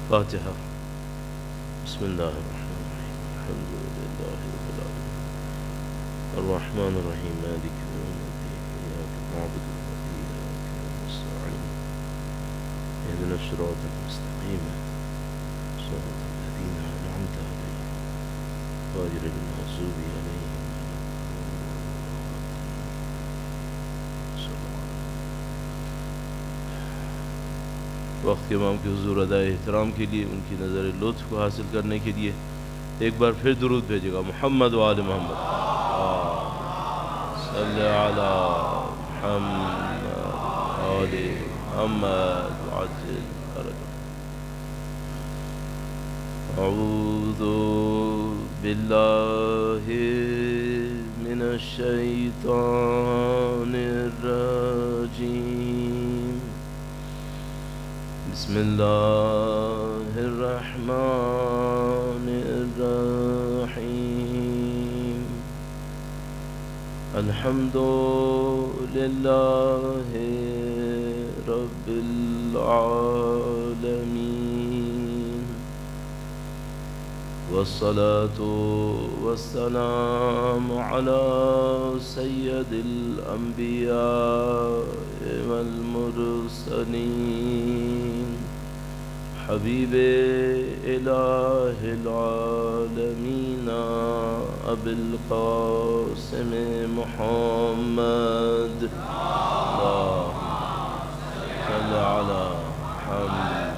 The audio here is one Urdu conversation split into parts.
فاتحہ۔ بسم اللہ الرحمن الرحیم، الحمد للہ رب العالمین، الرحمن الرحیم، مالک یوم الدین، ایاک نعبد و ایاک نستعین، اہدنا الصراط المستقیم، صراط الذین انعمت علیہم غیر المغضوب علیہم ولا الضالین۔ وقت کے امام کے حضور ادائے احترام کے لیے، ان کی نظر لطف کو حاصل کرنے کے لیے ایک بار پھر درود بھیجے گا۔ محمد و آل محمد، صلی علی محمد آل محمد وعجل فرجہ۔ اعوذ باللہ من الشیطان الرجیم، بسم اللہ الرحمن الرحیم، الحمد للہ رب العالمین، والصلاة والسلام علی سید الانبیاء والمرسلین، حبیب الہ العالمین ابی القاسم محمد، اللہم صلی علی محمد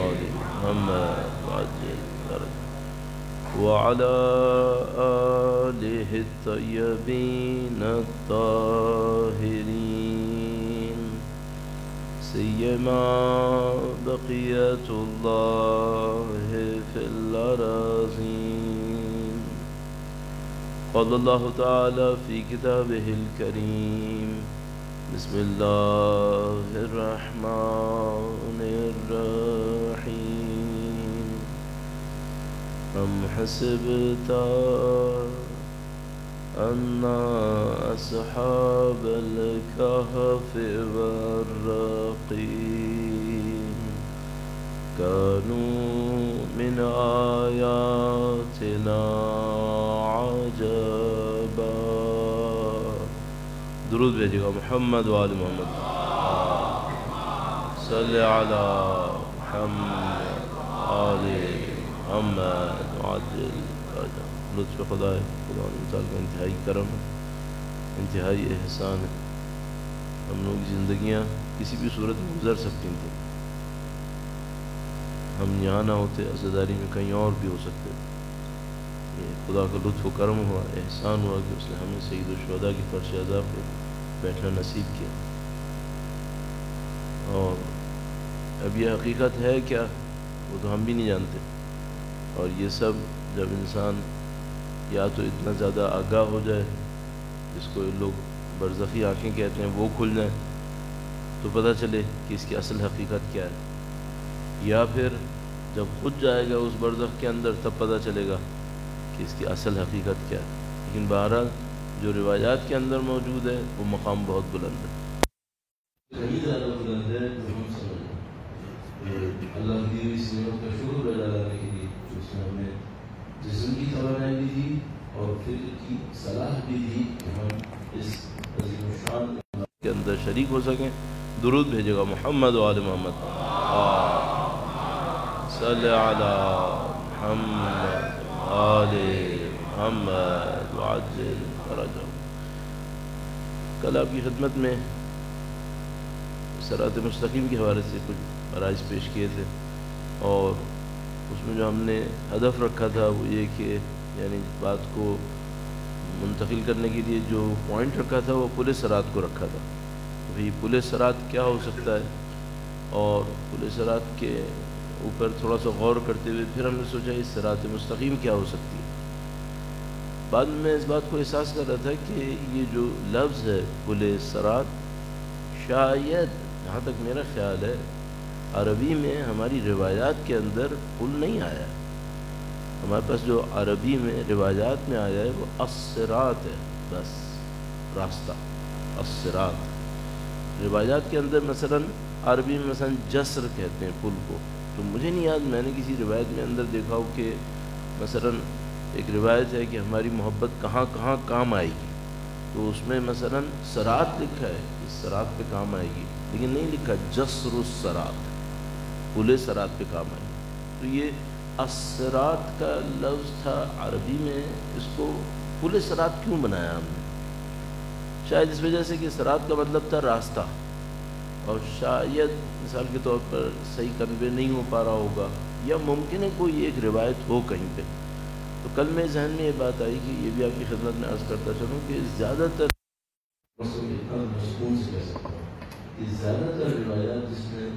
آل محمد وعجل فرجہ، وعلی آلہ الطیبین الطاہرین، سیما بقیت اللہ فی الارضین۔ قال اللہ تعالی فی کتابہ الکریم، بسم اللہ الرحمن الرحیم، ام حسبت ان اصحاب الكهف والرقیم كانوا من آیاتنا عجبا۔ درود بھیجے گا۔ محمد و آل محمد، صلی علی محمد آل محمد وعجل فرجہ۔ لطف خدا ہے، خدا تعالیٰ کا انتہائی کرم ہے، انتہائی احسان ہے۔ ہم لوگوں کی زندگیاں کسی بھی صورت میں گزر سکتی تھیں، ہم یہاں نہ ہوتے، عزاداری میں کہیں اور بھی ہو سکتے تھے۔ یہ خدا کا لطف و کرم ہوا، احسان ہوا کہ اس نے ہمیں سید الشہداء کی فرش عزا پہ بیٹھنا نصیب کیا۔ اور اب یہ حقیقت ہے کیا، وہ تو ہم بھی نہیں جانتے۔ اور یہ سب جب انسان یا تو اتنا زیادہ آگاہ ہو جائے، جس کو لوگ برزخی آنکھیں کہتے ہیں، وہ کھل جائیں تو پتہ چلے کہ اس کی اصل حقیقت کیا ہے، یا پھر جب خود جائے گا اس برزخ کے اندر تب پتہ چلے گا کہ اس کی اصل حقیقت کیا ہے۔ لیکن بہرحال جو روایات کے اندر موجود ہے وہ مقام بہت بلند ہے، کہیں زیادہ بلند ہے جو ہم سمجھیں۔ اللہ کی اس نعمت کا شکر ادا کرنے کے لیے اس نے ہمیں جسم کی توانائی بھی دی اور فکر کی صلاح بھی دی کہ ہم اس عظیم الشان کے اندر شریک ہو سکیں۔ درود بھیجے گا۔ محمد و آل محمد، صلی علی محمد آل محمد وعجل فرجہ۔ کل آپ کی خدمت میں صراط مستقیم کے حوالے سے کچھ فرائض پیش کیے تھے، اور اس میں جو ہم نے ہدف رکھا تھا وہ یہ کہ یعنی بات کو منتقل کرنے کے لیے جو پوائنٹ رکھا تھا وہ پل صراط کو رکھا تھا۔ تو بھئی پل صراط کیا ہو سکتا ہے، اور پل صراط کے اوپر تھوڑا سا غور کرتے ہوئے پھر ہم نے سوچا اس صراط مستقیم کیا ہو سکتی ہے۔ بعد میں اس بات کو احساس کر رہا تھا کہ یہ جو لفظ ہے پل صراط، شاید جہاں تک میرا خیال ہے عربی میں ہماری روایات کے اندر پل نہیں آیا۔ ہمارے پاس جو عربی میں روایات میں آیا ہے وہ الصراط ہے، بس راستہ، الصراط۔ روایات کے اندر مثلا عربی میں مثلا جسر کہتے ہیں پل کو، تو مجھے نہیں یاد، میں نے کسی روایت میں اندر دیکھا ہو کہ مثلا ایک روایت ہے کہ ہماری محبت کہاں کہاں کام آئے گی، تو اس میں مثلا صراط لکھا ہے، اس صراط پہ کام آئے گی، لیکن نہیں لکھا جسر الصراط، پل صراط پہ کام آئے گی۔ تو یہ الصراط کا لفظ تھا عربی میں، اس کو پل صراط کیوں بنایا ہم نے؟ شاید اس وجہ سے کہ صراط کا مطلب تھا راستہ، اور شاید مثال کے طور پر صحیح کنوے نہیں ہو پا رہا ہوگا، یا ممکن ہے کوئی ایک روایت ہو کہیں پہ۔ تو کل میرے ذہن میں یہ بات آئی کہ یہ بھی آپ کی خدمت میں عرض کرتا چلوں کہ زیادہ تر روایات جس میں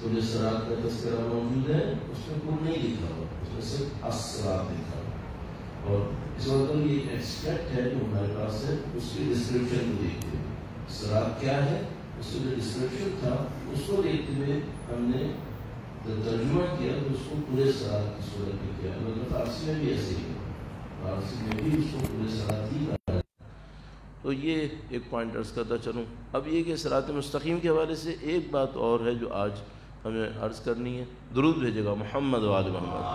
پل صراط کا تذکرہ موجود ہے اس میں پل نہیں لکھا ہوا، اس میں صرف الصراط لکھا ہوا، اور اس وقت یہ ایک ایکسپیکٹ ہے جو ہمارے پاس ہے، اس کی ڈسکرپشن کو دیکھتے ہیں صراط کیا ہے، اس کا جو ڈسکرپشن تھا اس کو دیکھتے ہوئے ہم نے ترجمہ کیا، تو اس کو پورے صراط کی صورت میں کیا، مطلب فارسی میں بھی ایسے ہی ہے، فارسی میں بھی اس کو پورے صراط ہی کہا ہے۔ تو یہ ایک پوائنٹ عرض کرتا چلوں۔ اب یہ کہ صراط مستقیم کے حوالے سے ایک بات اور ہے جو آج ہمیں عرض کرنی ہے، درود بھیجے گا محمد و آل محمد،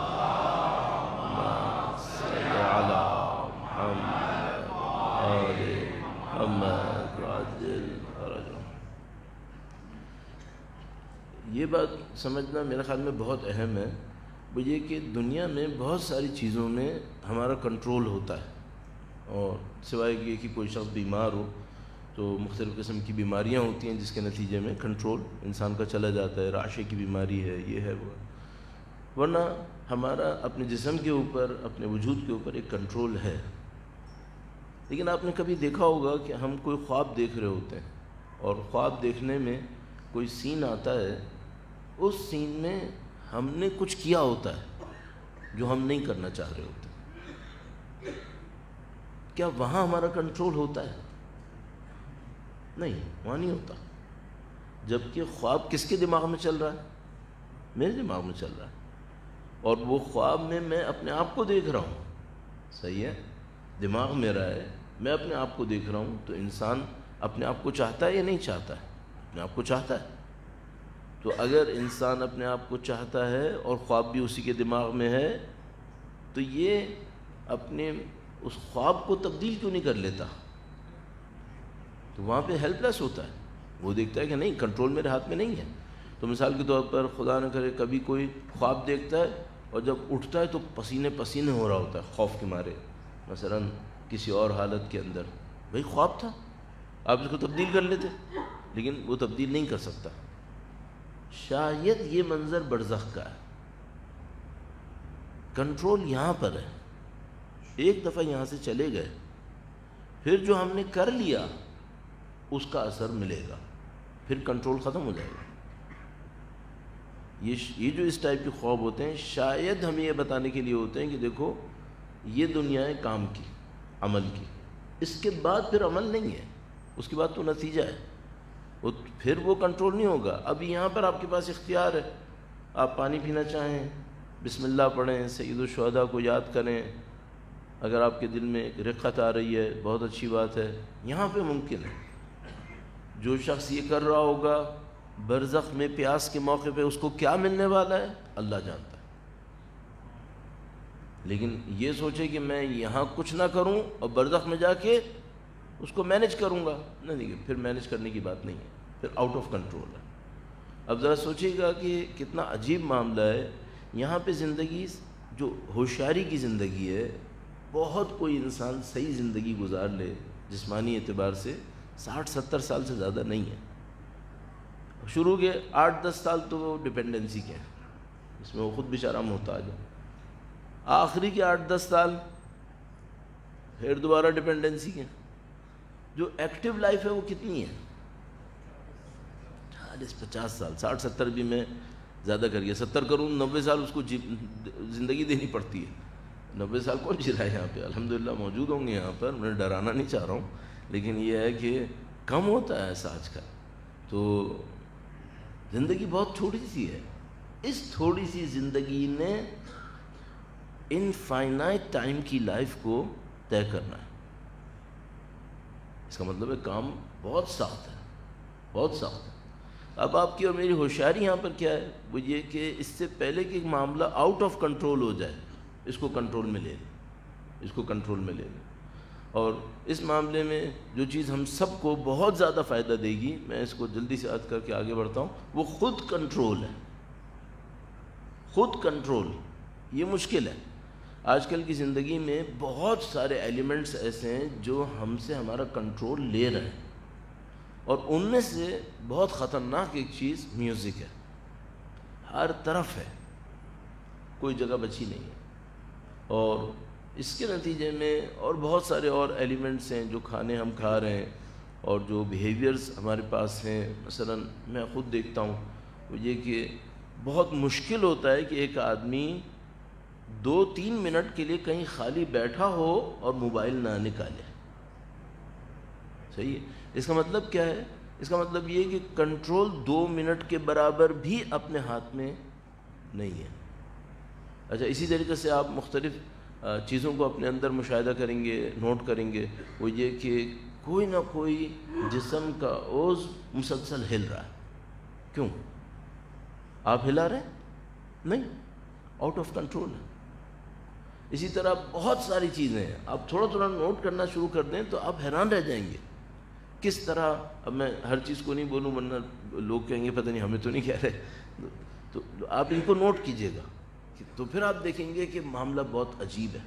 یہ بات سمجھنا میرے خیال میں بہت اہم ہے، وہ یہ کہ دنیا میں بہت ساری چیزوں میں ہمارا کنٹرول ہوتا ہے، اور سوائے یہ کہ کوئی شخص بیمار ہو تو مختلف قسم کی بیماریاں ہوتی ہیں جس کے نتیجے میں کنٹرول انسان کا چلا جاتا ہے، راشے کی بیماری ہے، یہ ہے وہ، ورنہ ہمارا اپنے جسم کے اوپر، اپنے وجود کے اوپر ایک کنٹرول ہے۔ لیکن آپ نے کبھی دیکھا ہوگا کہ ہم کوئی خواب دیکھ رہے ہوتے ہیں، اور خواب دیکھنے میں کوئی سین آتا ہے، اس سین میں ہم نے کچھ کیا ہوتا ہے جو ہم نہیں کرنا چاہ رہے ہوتے، کیا وہاں ہمارا کنٹرول ہوتا ہے؟ نہیں، وہاں نہیں ہوتا، جبکہ خواب کس کے دماغ میں چل رہا ہے؟ میرے دماغ میں چل رہا ہے، اور وہ خواب میں اپنے آپ کو دیکھ رہا ہوں، صحیح ہے، دماغ میرا ہے، میں اپنے آپ کو دیکھ رہا ہوں۔ تو انسان اپنے آپ کو چاہتا ہے یا نہیں چاہتا ہے؟ اپنے آپ کو چاہتا ہے۔ تو اگر انسان اپنے آپ کو چاہتا ہے اور خواب بھی اسی کے دماغ میں ہے، تو یہ اپنے اس خواب کو تبدیل کیوں نہیں کر لیتا؟ تو وہاں پہ ہیلپ لیس ہوتا ہے، وہ دیکھتا ہے کہ نہیں، کنٹرول میرے ہاتھ میں نہیں ہے۔ تو مثال کے طور پر خدا نہ کرے کبھی کوئی خواب دیکھتا ہے اور جب اٹھتا ہے تو پسینے پسینے ہو رہا ہوتا ہے خوف کے مارے، مثلا کسی اور حالت کے اندر، بھئی خواب تھا، آپ اس کو تبدیل کر لیتے، لیکن وہ تبدیل نہیں کر سکتا۔ شاید یہ منظر برزخ کا ہے، کنٹرول یہاں پر ہے، ایک دفعہ یہاں سے چلے گئے، پھر جو ہم نے کر لیا اس کا اثر ملے گا، پھر کنٹرول ختم ہو جائے گا۔ یہ جو اس ٹائپ کے خواب ہوتے ہیں شاید ہمیں یہ بتانے کے لیے ہوتے ہیں کہ دیکھو یہ دنیا ہے کام کی، عمل کی، اس کے بعد پھر عمل نہیں ہے، اس کے بعد تو نتیجہ ہے، پھر وہ کنٹرول نہیں ہوگا۔ ابھی یہاں پر آپ کے پاس اختیار ہے، آپ پانی پینا چاہیں بسم اللہ پڑھیں، سید الشہداء کو یاد کریں، اگر آپ کے دل میں ایک رقت آ رہی ہے بہت اچھی بات ہے، یہاں پہ ممکن ہے۔ جو شخص یہ کر رہا ہوگا برزخ میں پیاس کے موقع پہ اس کو کیا ملنے والا ہے اللہ جانتا ہے، لیکن یہ سوچے کہ میں یہاں کچھ نہ کروں اور برزخ میں جا کے اس کو مینج کروں گا، نہیں، پھر مینج کرنے کی بات نہیں ہے، پھر آؤٹ آف کنٹرول ہے۔ اب ذرا سوچیے گا کہ کتنا عجیب معاملہ ہے، یہاں پہ زندگی جو ہوشیاری کی زندگی ہے، بہت کوئی انسان صحیح زندگی گزار لے جسمانی اعتبار سے 60-70 سال سے زیادہ نہیں ہے، شروع کے 8-10 سال تو وہ ڈپینڈنسی کے ہیں، اس میں وہ خود بیچارہ محتاج ہے، آخری کے 8-10 سال پھر دوبارہ ڈپینڈنسی کے۔ جو ایکٹیو لائف ہے وہ کتنی ہے؟ 40-50 سال، 60-70 بھی میں زیادہ کر گیا، 70 کروں 90 سال اس کو زندگی دینی پڑتی ہے۔ 90 سال کون جی رہا ہے یہاں پہ؟ الحمدللہ موجود ہوں گے یہاں پر، میں ڈرانا نہیں چاہ رہا ہوں، لیکن یہ ہے کہ کم ہوتا ہے ایسا آج کل۔ تو زندگی بہت چھوٹی سی ہے، اس تھوڑی سی زندگی نے انفائنائٹ ٹائم کی لائف کو طے کرنا ہے۔ اس کا مطلب ہے کام بہت سخت ہے، بہت سخت ہے۔ اب آپ کی اور میری ہوشیاری یہاں پر کیا ہے، وہ یہ کہ اس سے پہلے کہ ایک معاملہ آؤٹ آف کنٹرول ہو جائے، اس کو کنٹرول میں لے لیں، اس کو کنٹرول میں لے لیں۔ اور اس معاملے میں جو چیز ہم سب کو بہت زیادہ فائدہ دے گی، میں اس کو جلدی سے عرض کر کے آگے بڑھتا ہوں، وہ خود کنٹرول ہے۔ خود کنٹرول یہ مشکل ہے۔ آج کل کی زندگی میں بہت سارے ایلیمنٹس ایسے ہیں جو ہم سے ہمارا کنٹرول لے رہے ہیں، اور ان میں سے بہت خطرناک ایک چیز میوزک ہے، ہر طرف ہے، کوئی جگہ بچی نہیں ہے۔ اور اس کے نتیجے میں اور بہت سارے اور ایلیمنٹس ہیں، جو کھانے ہم کھا رہے ہیں اور جو بیہیویئرز ہمارے پاس ہیں۔ مثلا میں خود دیکھتا ہوں وہ یہ کہ بہت مشکل ہوتا ہے کہ ایک آدمی 2-3 منٹ کے لیے کہیں خالی بیٹھا ہو اور موبائل نہ نکالے۔ صحیح ہے؟ اس کا مطلب کیا ہے؟ اس کا مطلب یہ کہ کنٹرول 2 منٹ کے برابر بھی اپنے ہاتھ میں نہیں ہے۔ اچھا، اسی طریقے سے آپ مختلف چیزوں کو اپنے اندر مشاہدہ کریں گے، نوٹ کریں گے، وہ یہ کہ کوئی نہ کوئی جسم کا عضو مسلسل ہل رہا ہے۔ کیوں؟ آپ ہلا رہے ہیں؟ نہیں، آؤٹ آف کنٹرول ہے۔ اسی طرح بہت ساری چیزیں ہیں، آپ تھوڑا تھوڑا نوٹ کرنا شروع کر دیں تو آپ حیران رہ جائیں گے کس طرح۔ اب میں ہر چیز کو نہیں بولوں ورنہ لوگ کہیں گے پتہ نہیں ہمیں تو نہیں کہہ رہے، تو آپ ان کو نوٹ کیجئے گا، تو پھر آپ دیکھیں گے کہ معاملہ بہت عجیب ہے۔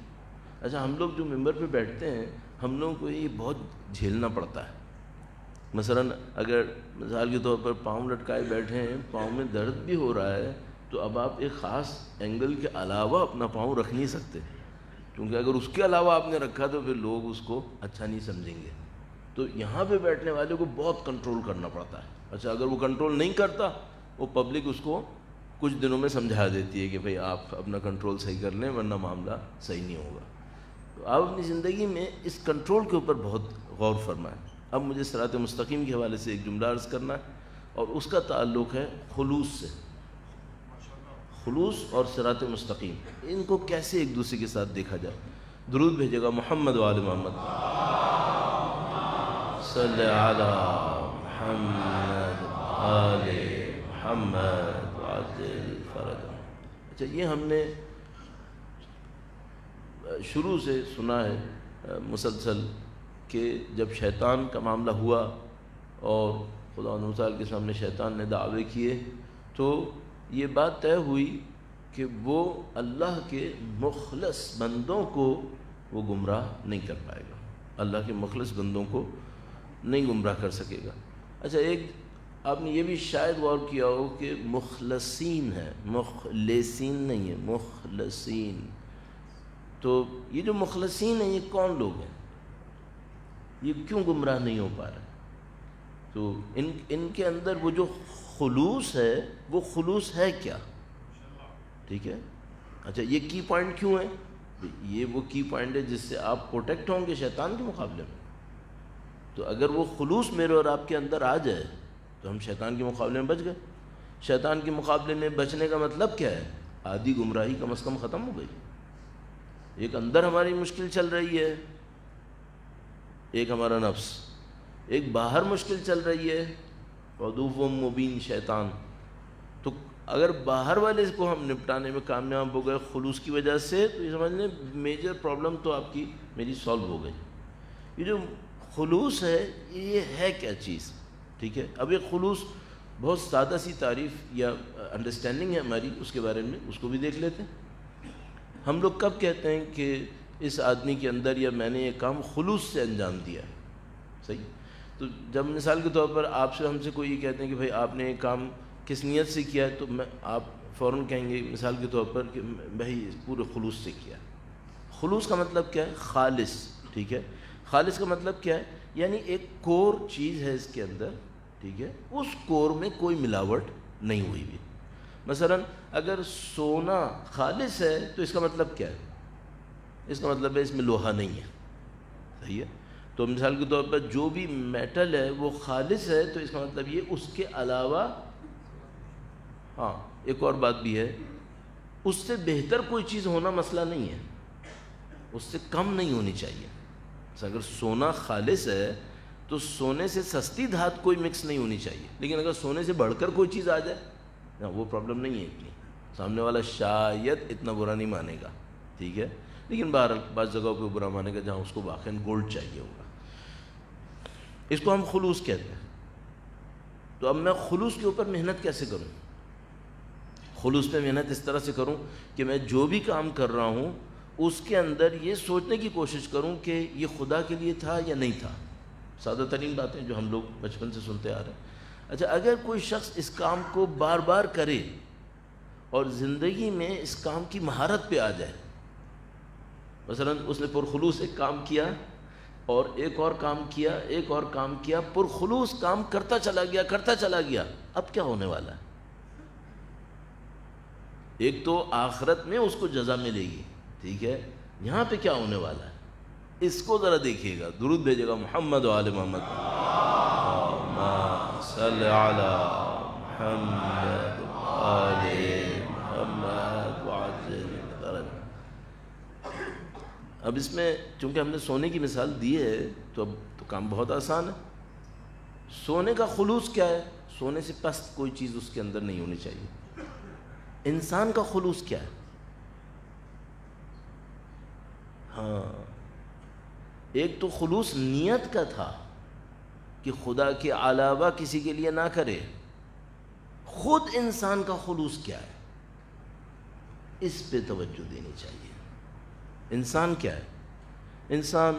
اچھا، ہم لوگ جو ممبر پہ بیٹھتے ہیں، ہم لوگوں کو یہ بہت جھیلنا پڑتا ہے۔ مثلا اگر مثال کے طور پر پاؤں لٹکائے بیٹھے ہیں، پاؤں میں درد بھی ہو رہا ہے، تو اب آپ ایک خاص اینگل کے علاوہ اپنا پاؤں رکھ نہیں سکتے، کیونکہ اگر اس کے علاوہ آپ نے رکھا تو پھر لوگ اس کو اچھا نہیں سمجھیں گے۔ تو یہاں پہ بیٹھنے والے کو بہت کنٹرول کرنا پڑتا ہے۔ اچھا، اگر وہ کنٹرول نہیں کرتا، وہ پبلک اس کو کچھ دنوں میں سمجھا دیتی ہے کہ بھئی آپ اپنا کنٹرول صحیح کر لیں ورنہ معاملہ صحیح نہیں ہوگا۔ تو آپ اپنی زندگی میں اس کنٹرول کے اوپر بہت غور فرمائیں۔ اب مجھے صراط مستقیم کے حوالے سے ایک جملہ عرض کرنا ہے، اور اس کا تعلق ہے خلوص سے۔ خلوص اور صراط مستقیم، ان کو کیسے ایک دوسرے کے ساتھ دیکھا جائے؟ درود بھیجے گا محمد و آل محمد، صلی علی محمد آل محمد وعجل فرجہ۔ اچھا، یہ ہم نے شروع سے سنا ہے مسلسل کہ جب شیطان کا معاملہ ہوا اور خدا تعالیٰ کے سامنے شیطان نے دعوے کیے، تو یہ بات طے ہوئی کہ وہ اللہ کے مخلص بندوں کو وہ گمراہ نہیں کر پائے گا، اللہ کے مخلص بندوں کو نہیں گمراہ کر سکے گا۔ اچھا، ایک آپ نے یہ بھی شاید غور کیا ہو کہ مخلصین ہے، مخلصین نہیں ہے، مخلصین۔ تو یہ جو مخلصین ہیں، یہ کون لوگ ہیں؟ یہ کیوں گمراہ نہیں ہو پا رہے؟ تو ان کے اندر وہ جو خلوص ہے، وہ خلوص ہے کیا؟ ٹھیک ہے۔ اچھا، یہ کی پوائنٹ کیوں ہے؟ یہ وہ کی پوائنٹ ہے جس سے آپ پروٹیکٹ ہوں گے شیطان کے مقابلے میں۔ تو اگر وہ خلوص میرے اور آپ کے اندر آ جائے تو ہم شیطان کے مقابلے میں بچ گئے۔ شیطان کے مقابلے میں بچنے کا مطلب کیا ہے؟ آدھی گمراہی کم از کم ختم ہو گئی۔ ایک اندر ہماری مشکل چل رہی ہے، ایک ہمارا نفس، ایک باہر مشکل چل رہی ہے، عدو مبین شیطان۔ تو اگر باہر والے کو ہم نپٹانے میں کامیاب ہو گئے خلوص کی وجہ سے، تو یہ سمجھ لیں میجر پرابلم تو آپ کی میری سالو ہو گئی۔ یہ جو خلوص ہے، یہ ہے کیا چیز؟ ٹھیک ہے، اب یہ خلوص بہت سادہ سی تعریف یا انڈرسٹینڈنگ ہے ہماری، اس کے بارے میں اس کو بھی دیکھ لیتے ہیں۔ ہم لوگ کب کہتے ہیں کہ اس آدمی کے اندر یا میں نے یہ کام خلوص سے انجام دیا ہے؟ صحیح۔ تو جب مثال کے طور پر آپ سے ہم سے کوئی یہ کہتے ہیں کہ بھائی آپ نے یہ کام کس نیت سے کیا ہے، تو آپ فوراً کہیں گے مثال کے طور پر کہ بھائی پورے خلوص سے کیا۔ خلوص کا مطلب کیا ہے؟ خالص۔ ٹھیک ہے، خالص کا مطلب کیا ہے؟ یعنی ایک کور چیز ہے اس کے اندر، ٹھیک ہے، اس کور میں کوئی ملاوٹ نہیں ہوئی بھی۔ مثلا اگر سونا خالص ہے تو اس کا مطلب کیا ہے؟ اس کا مطلب ہے اس میں لوہا نہیں ہے۔ صحیح ہے، تو مثال کے طور پر جو بھی میٹل ہے وہ خالص ہے، تو اس کا مطلب یہ اس کے علاوہ ہاں ایک اور بات بھی ہے، اس سے بہتر کوئی چیز ہونا مسئلہ نہیں ہے، اس سے کم نہیں ہونی چاہیے۔ اگر سونا خالص ہے تو سونے سے سستی دھات کوئی مکس نہیں ہونی چاہیے، لیکن اگر سونے سے بڑھ کر کوئی چیز آ جائے نا، وہ پرابلم نہیں ہے اتنی، سامنے والا شاید اتنا برا نہیں مانے گا، ٹھیک ہے، لیکن بہرحال بعض جگہوں پہ برا مانے گا جہاں اس کو واقعاً گولڈ چاہیے ہوگا۔ اس کو ہم خلوص کہتے ہیں۔ تو اب میں خلوص کے اوپر محنت کیسے کروں؟ خلوص پہ محنت اس طرح سے کروں کہ میں جو بھی کام کر رہا ہوں اس کے اندر یہ سوچنے کی کوشش کروں کہ یہ خدا کے لیے تھا یا نہیں تھا۔ سادہ ترین باتیں جو ہم لوگ بچپن سے سنتے آ رہے ہیں۔ اچھا، اگر کوئی شخص اس کام کو بار بار کرے اور زندگی میں اس کام کی مہارت پہ آ جائے، مثلا اس نے پرخلوص ایک کام کیا اور ایک اور کام کیا، ایک اور کام کیا، پرخلوص کام کرتا چلا گیا، اب کیا ہونے والا ہے؟ ایک تو آخرت میں اس کو جزا ملے گی، ٹھیک ہے، یہاں پہ کیا ہونے والا ہے اس کو ذرا دیکھیے گا، درود بھیجے گا محمد و آل محمد، اللہم صلی علی محمد و آل محمد وعجل فرجہ۔ اب اس میں چونکہ ہم نے سونے کی مثال دی ہے تو اب تو کام بہت آسان ہے۔ سونے کا خلوص کیا ہے؟ سونے سے پست کوئی چیز اس کے اندر نہیں ہونی چاہیے۔ انسان کا خلوص کیا ہے؟ ہاں، ایک تو خلوص نیت کا تھا کہ خدا کے علاوہ کسی کے لیے نہ کرے۔ خود انسان کا خلوص کیا ہے؟ اس پہ توجہ دینی چاہیے۔ انسان کیا ہے؟ انسان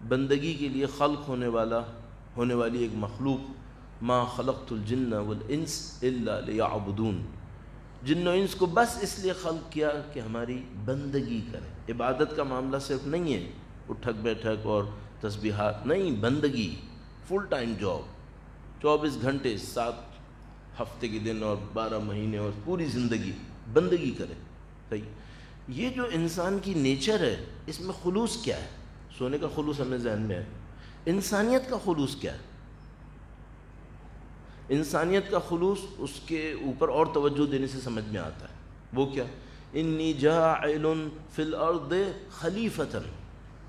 بندگی کے لیے خلق ہونے والی ایک مخلوق، ما خلقت الجن والانس الا لیعبدون، جن و انس کو بس اس لیے خلق کیا کہ ہماری بندگی کرے۔ عبادت کا معاملہ صرف نہیں ہے اٹھک بیٹھک اور تسبیحات، نہیں، بندگی، فل ٹائم جاب، 24 گھنٹے، 7 ہفتے کے دن اور 12 مہینے اور پوری زندگی بندگی کرے۔ صحیح، یہ جو انسان کی نیچر ہے اس میں خلوص کیا ہے؟ سونے کا خلوص ہمیں ذہن میں ہے، انسانیت کا خلوص کیا ہے؟ انسانیت کا خلوص اس کے اوپر اور توجہ دینے سے سمجھ میں آتا ہے۔ وہ کیا؟ انی جاعل فی الارض خلیفۃ،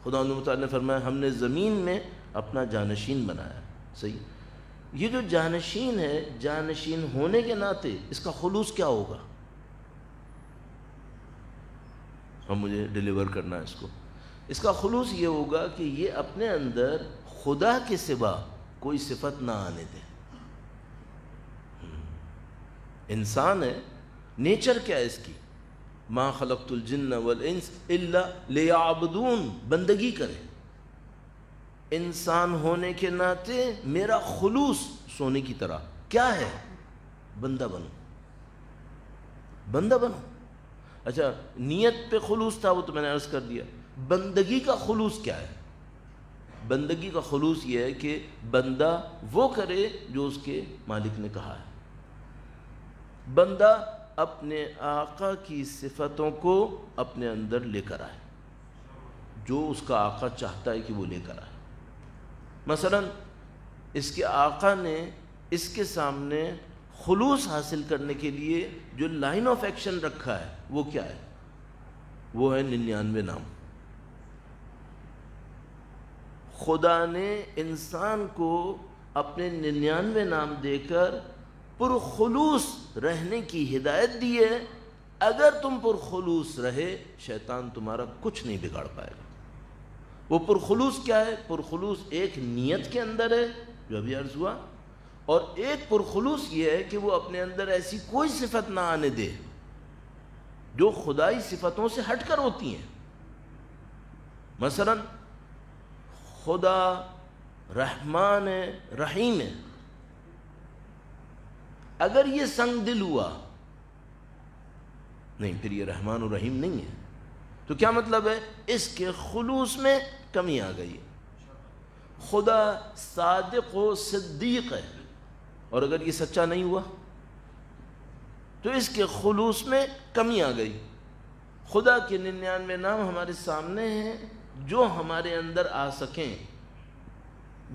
خدا تعالیٰ نے فرمایا ہم نے زمین میں اپنا جانشین بنایا۔ صحیح، یہ جو جانشین ہے، جانشین ہونے کے ناطے اس کا خلوص کیا ہوگا؟ ہم مجھے ڈیلیور کرنا ہے اس کو، اس کا خلوص یہ ہوگا کہ یہ اپنے اندر خدا کے سوا کوئی صفت نہ آنے دے۔ انسان ہے، نیچر کیا ہے اس کی؟ ما خلقت الجن والانس الا لیعبدون، بندگی کرے۔ انسان ہونے کے ناطے میرا خلوص سونے کی طرح کیا ہے؟ بندہ بنو، بندہ بنو۔ اچھا، نیت پہ خلوص تھا وہ تو میں نے عرض کر دیا۔ بندگی کا خلوص کیا ہے؟ بندگی کا خلوص یہ ہے کہ بندہ وہ کرے جو اس کے مالک نے کہا ہے۔ بندہ اپنے آقا کی صفتوں کو اپنے اندر لے کر آئے، جو اس کا آقا چاہتا ہے کہ وہ لے کر آئے۔ مثلا اس کے آقا نے اس کے سامنے خلوص حاصل کرنے کے لیے جو لائن آف ایکشن رکھا ہے وہ کیا ہے؟ وہ ہے 99 نام۔ خدا نے انسان کو اپنے 99 نام دے کر پرخلوص رہنے کی ہدایت دی ہے۔ اگر تم پرخلوص رہے شیطان تمہارا کچھ نہیں بگاڑ پائے گا۔ وہ پرخلوص کیا ہے؟ پرخلوص ایک نیت کے اندر ہے جو ابھی عرض ہوا، اور ایک پرخلوص یہ ہے کہ وہ اپنے اندر ایسی کوئی صفت نہ آنے دے جو خدائی صفتوں سے ہٹ کر ہوتی ہیں۔ مثلا خدا رحمان رحیم ہے، اگر یہ سنگ دل ہوا نہیں، پھر یہ رحمان و رحیم نہیں ہے۔ تو کیا مطلب ہے؟ اس کے خلوص میں کمی آ گئی۔ خدا صادق و صدیق ہے، اور اگر یہ سچا نہیں ہوا تو اس کے خلوص میں کمی آ گئی۔ خدا کے 99 نام ہمارے سامنے ہیں جو ہمارے اندر آ سکیں،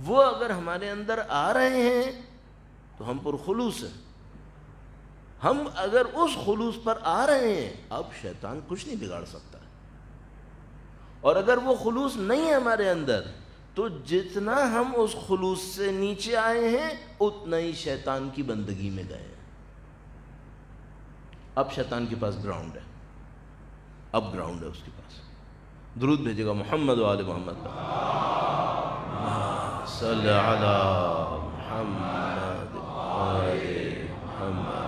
وہ اگر ہمارے اندر آ رہے ہیں تو ہم پرخلوص ہیں۔ ہم اگر اس خلوص پر آ رہے ہیں اب شیطان کچھ نہیں بگاڑ سکتا، اور اگر وہ خلوص نہیں ہے ہمارے اندر تو جتنا ہم اس خلوص سے نیچے آئے ہیں اتنا ہی شیطان کی بندگی میں گئے ہیں۔ اب شیطان کے پاس گراؤنڈ ہے، اب گراؤنڈ ہے اس کے پاس۔ درود بھیجے گا محمد و آل محمد، صلی علی محمد آل محمد۔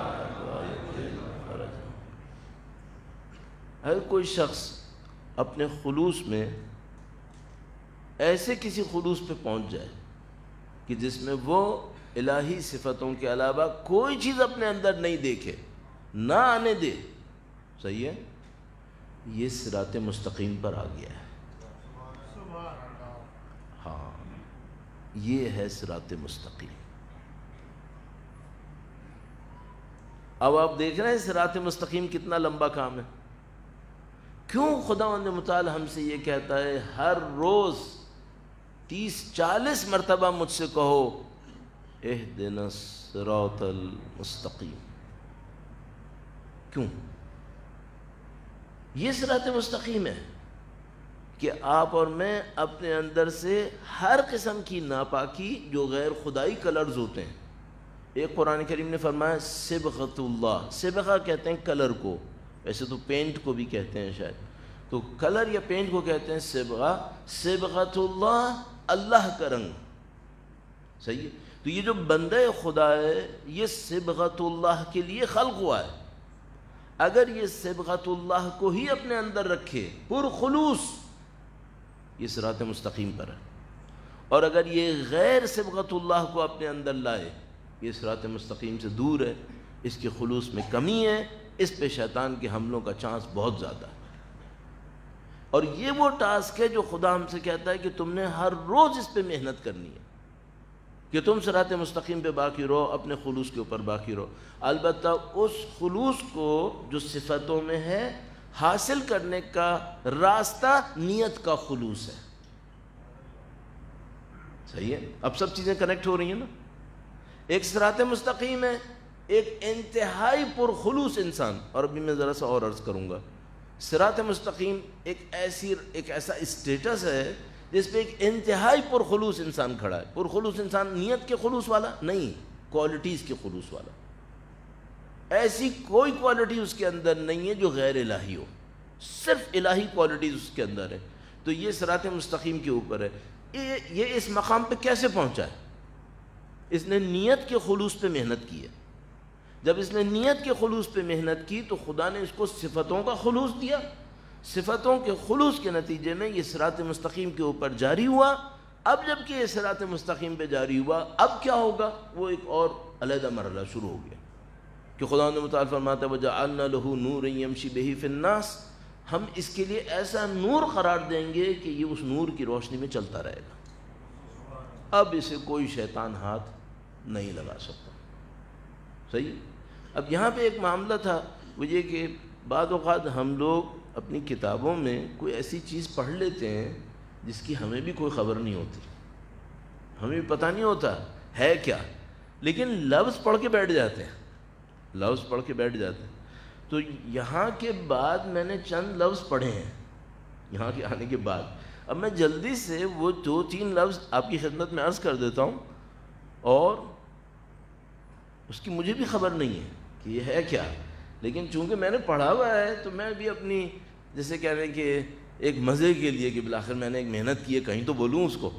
ہر کوئی شخص اپنے خلوص میں ایسے کسی خلوص پہ پہنچ جائے کہ جس میں وہ الہی صفتوں کے علاوہ کوئی چیز اپنے اندر نہیں دیکھے، نہ آنے دے، صحیح ہے، یہ صراط مستقیم پر آ گیا ہے۔ ہاں، یہ ہے صراط مستقیم۔ اب آپ دیکھ رہے ہیں صراط مستقیم کتنا لمبا کام ہے۔ کیوں خداوند متعال ہم سے یہ کہتا ہے ہر روز 30-40 مرتبہ مجھ سے کہو اہدنا الصراط المستقیم؟ کیوں؟ یہ صراط مستقیم ہے کہ آپ اور میں اپنے اندر سے ہر قسم کی ناپاکی جو غیر خدائی کلرز ہوتے ہیں، ایک قرآن کریم نے فرمایا صبغۃ اللہ، صبغہ کہتے ہیں کلر کو، ویسے تو پینٹ کو بھی کہتے ہیں شاید، تو کلر یا پینٹ کو کہتے ہیں صبغہ، صبغۃ اللہ، اللہ کا رنگ، صحیح ہے۔ تو یہ جو بندہ خدا ہے یہ صبغۃ اللہ کے لیے خلق ہوا ہے۔ اگر یہ صبغۃ اللہ کو ہی اپنے اندر رکھے پرخلوص، یہ صراط مستقیم پر ہے، اور اگر یہ غیر صبغۃ اللہ کو اپنے اندر لائے، یہ صراط مستقیم سے دور ہے، اس کے خلوص میں کمی ہے، اس پہ شیطان کے حملوں کا چانس بہت زیادہ ہے۔ اور یہ وہ ٹاسک ہے جو خدا ہم سے کہتا ہے کہ تم نے ہر روز اس پہ محنت کرنی ہے کہ تم صراط مستقیم پہ باقی رہو، اپنے خلوص کے اوپر باقی رہو۔ البتہ اس خلوص کو جو صفتوں میں ہے حاصل کرنے کا راستہ نیت کا خلوص ہے، صحیح ہے۔ اب سب چیزیں کنیکٹ ہو رہی ہیں نا، ایک صراط مستقیم ہے، ایک انتہائی پرخلوص انسان، اور ابھی میں ذرا سا اور عرض کروں گا۔ صراط مستقیم ایک ایسا اسٹیٹس ہے جس پہ ایک انتہائی پرخلوص انسان کھڑا ہے۔ پرخلوص انسان نیت کے خلوص والا نہیں، کوالٹیز کے خلوص والا۔ ایسی کوئی کوالٹی اس کے اندر نہیں ہے جو غیر الہی ہو، صرف الہی کوالٹیز اس کے اندر ہے۔ تو یہ صراط مستقیم کے اوپر ہے۔ یہ اس مقام پہ کیسے پہنچا ہے؟ اس نے نیت کے خلوص پہ محنت کی ہے۔ جب اس نے نیت کے خلوص پہ محنت کی تو خدا نے اس کو صفتوں کا خلوص دیا، صفتوں کے خلوص کے نتیجے میں یہ صراط مستقیم کے اوپر جاری ہوا۔ اب جب کہ یہ صراط مستقیم پہ جاری ہوا، اب کیا ہوگا؟ وہ ایک اور علیحدہ مرحلہ شروع ہو گیا کہ خدا نے متعال فرماتا ہے وَجَعَلْنَا لَهُ نُورًا يَمْشِي بِهِ فِي النَّاسِ، ہم اس کے لیے ایسا نور قرار دیں گے کہ یہ اس نور کی روشنی میں چلتا رہے گا، اب اسے کوئی شیطان ہاتھ نہیں لگا سکتا، صحیح۔ اب یہاں پہ ایک معاملہ تھا، وہ یہ کہ بعض اوقات ہم لوگ اپنی کتابوں میں کوئی ایسی چیز پڑھ لیتے ہیں جس کی ہمیں بھی کوئی خبر نہیں ہوتی، ہمیں بھی پتہ نہیں ہوتا ہے کیا، لیکن لفظ پڑھ کے بیٹھ جاتے ہیں، لفظ پڑھ کے بیٹھ جاتے ہیں۔ تو یہاں کے بعد میں نے چند لفظ پڑھے ہیں یہاں کے آنے کے بعد، اب میں جلدی سے وہ 2-3 لفظ آپ کی خدمت میں عرض کر دیتا ہوں، اور اس کی مجھے بھی خبر نہیں ہے کہ یہ ہے کیا، لیکن چونکہ میں نے پڑھا ہوا ہے تو میں بھی اپنی جیسے کہہ رہے ہیں کہ ایک مزے کے لیے کہ بالآخر میں نے ایک محنت کی ہے کہیں تو بولوں اس کو،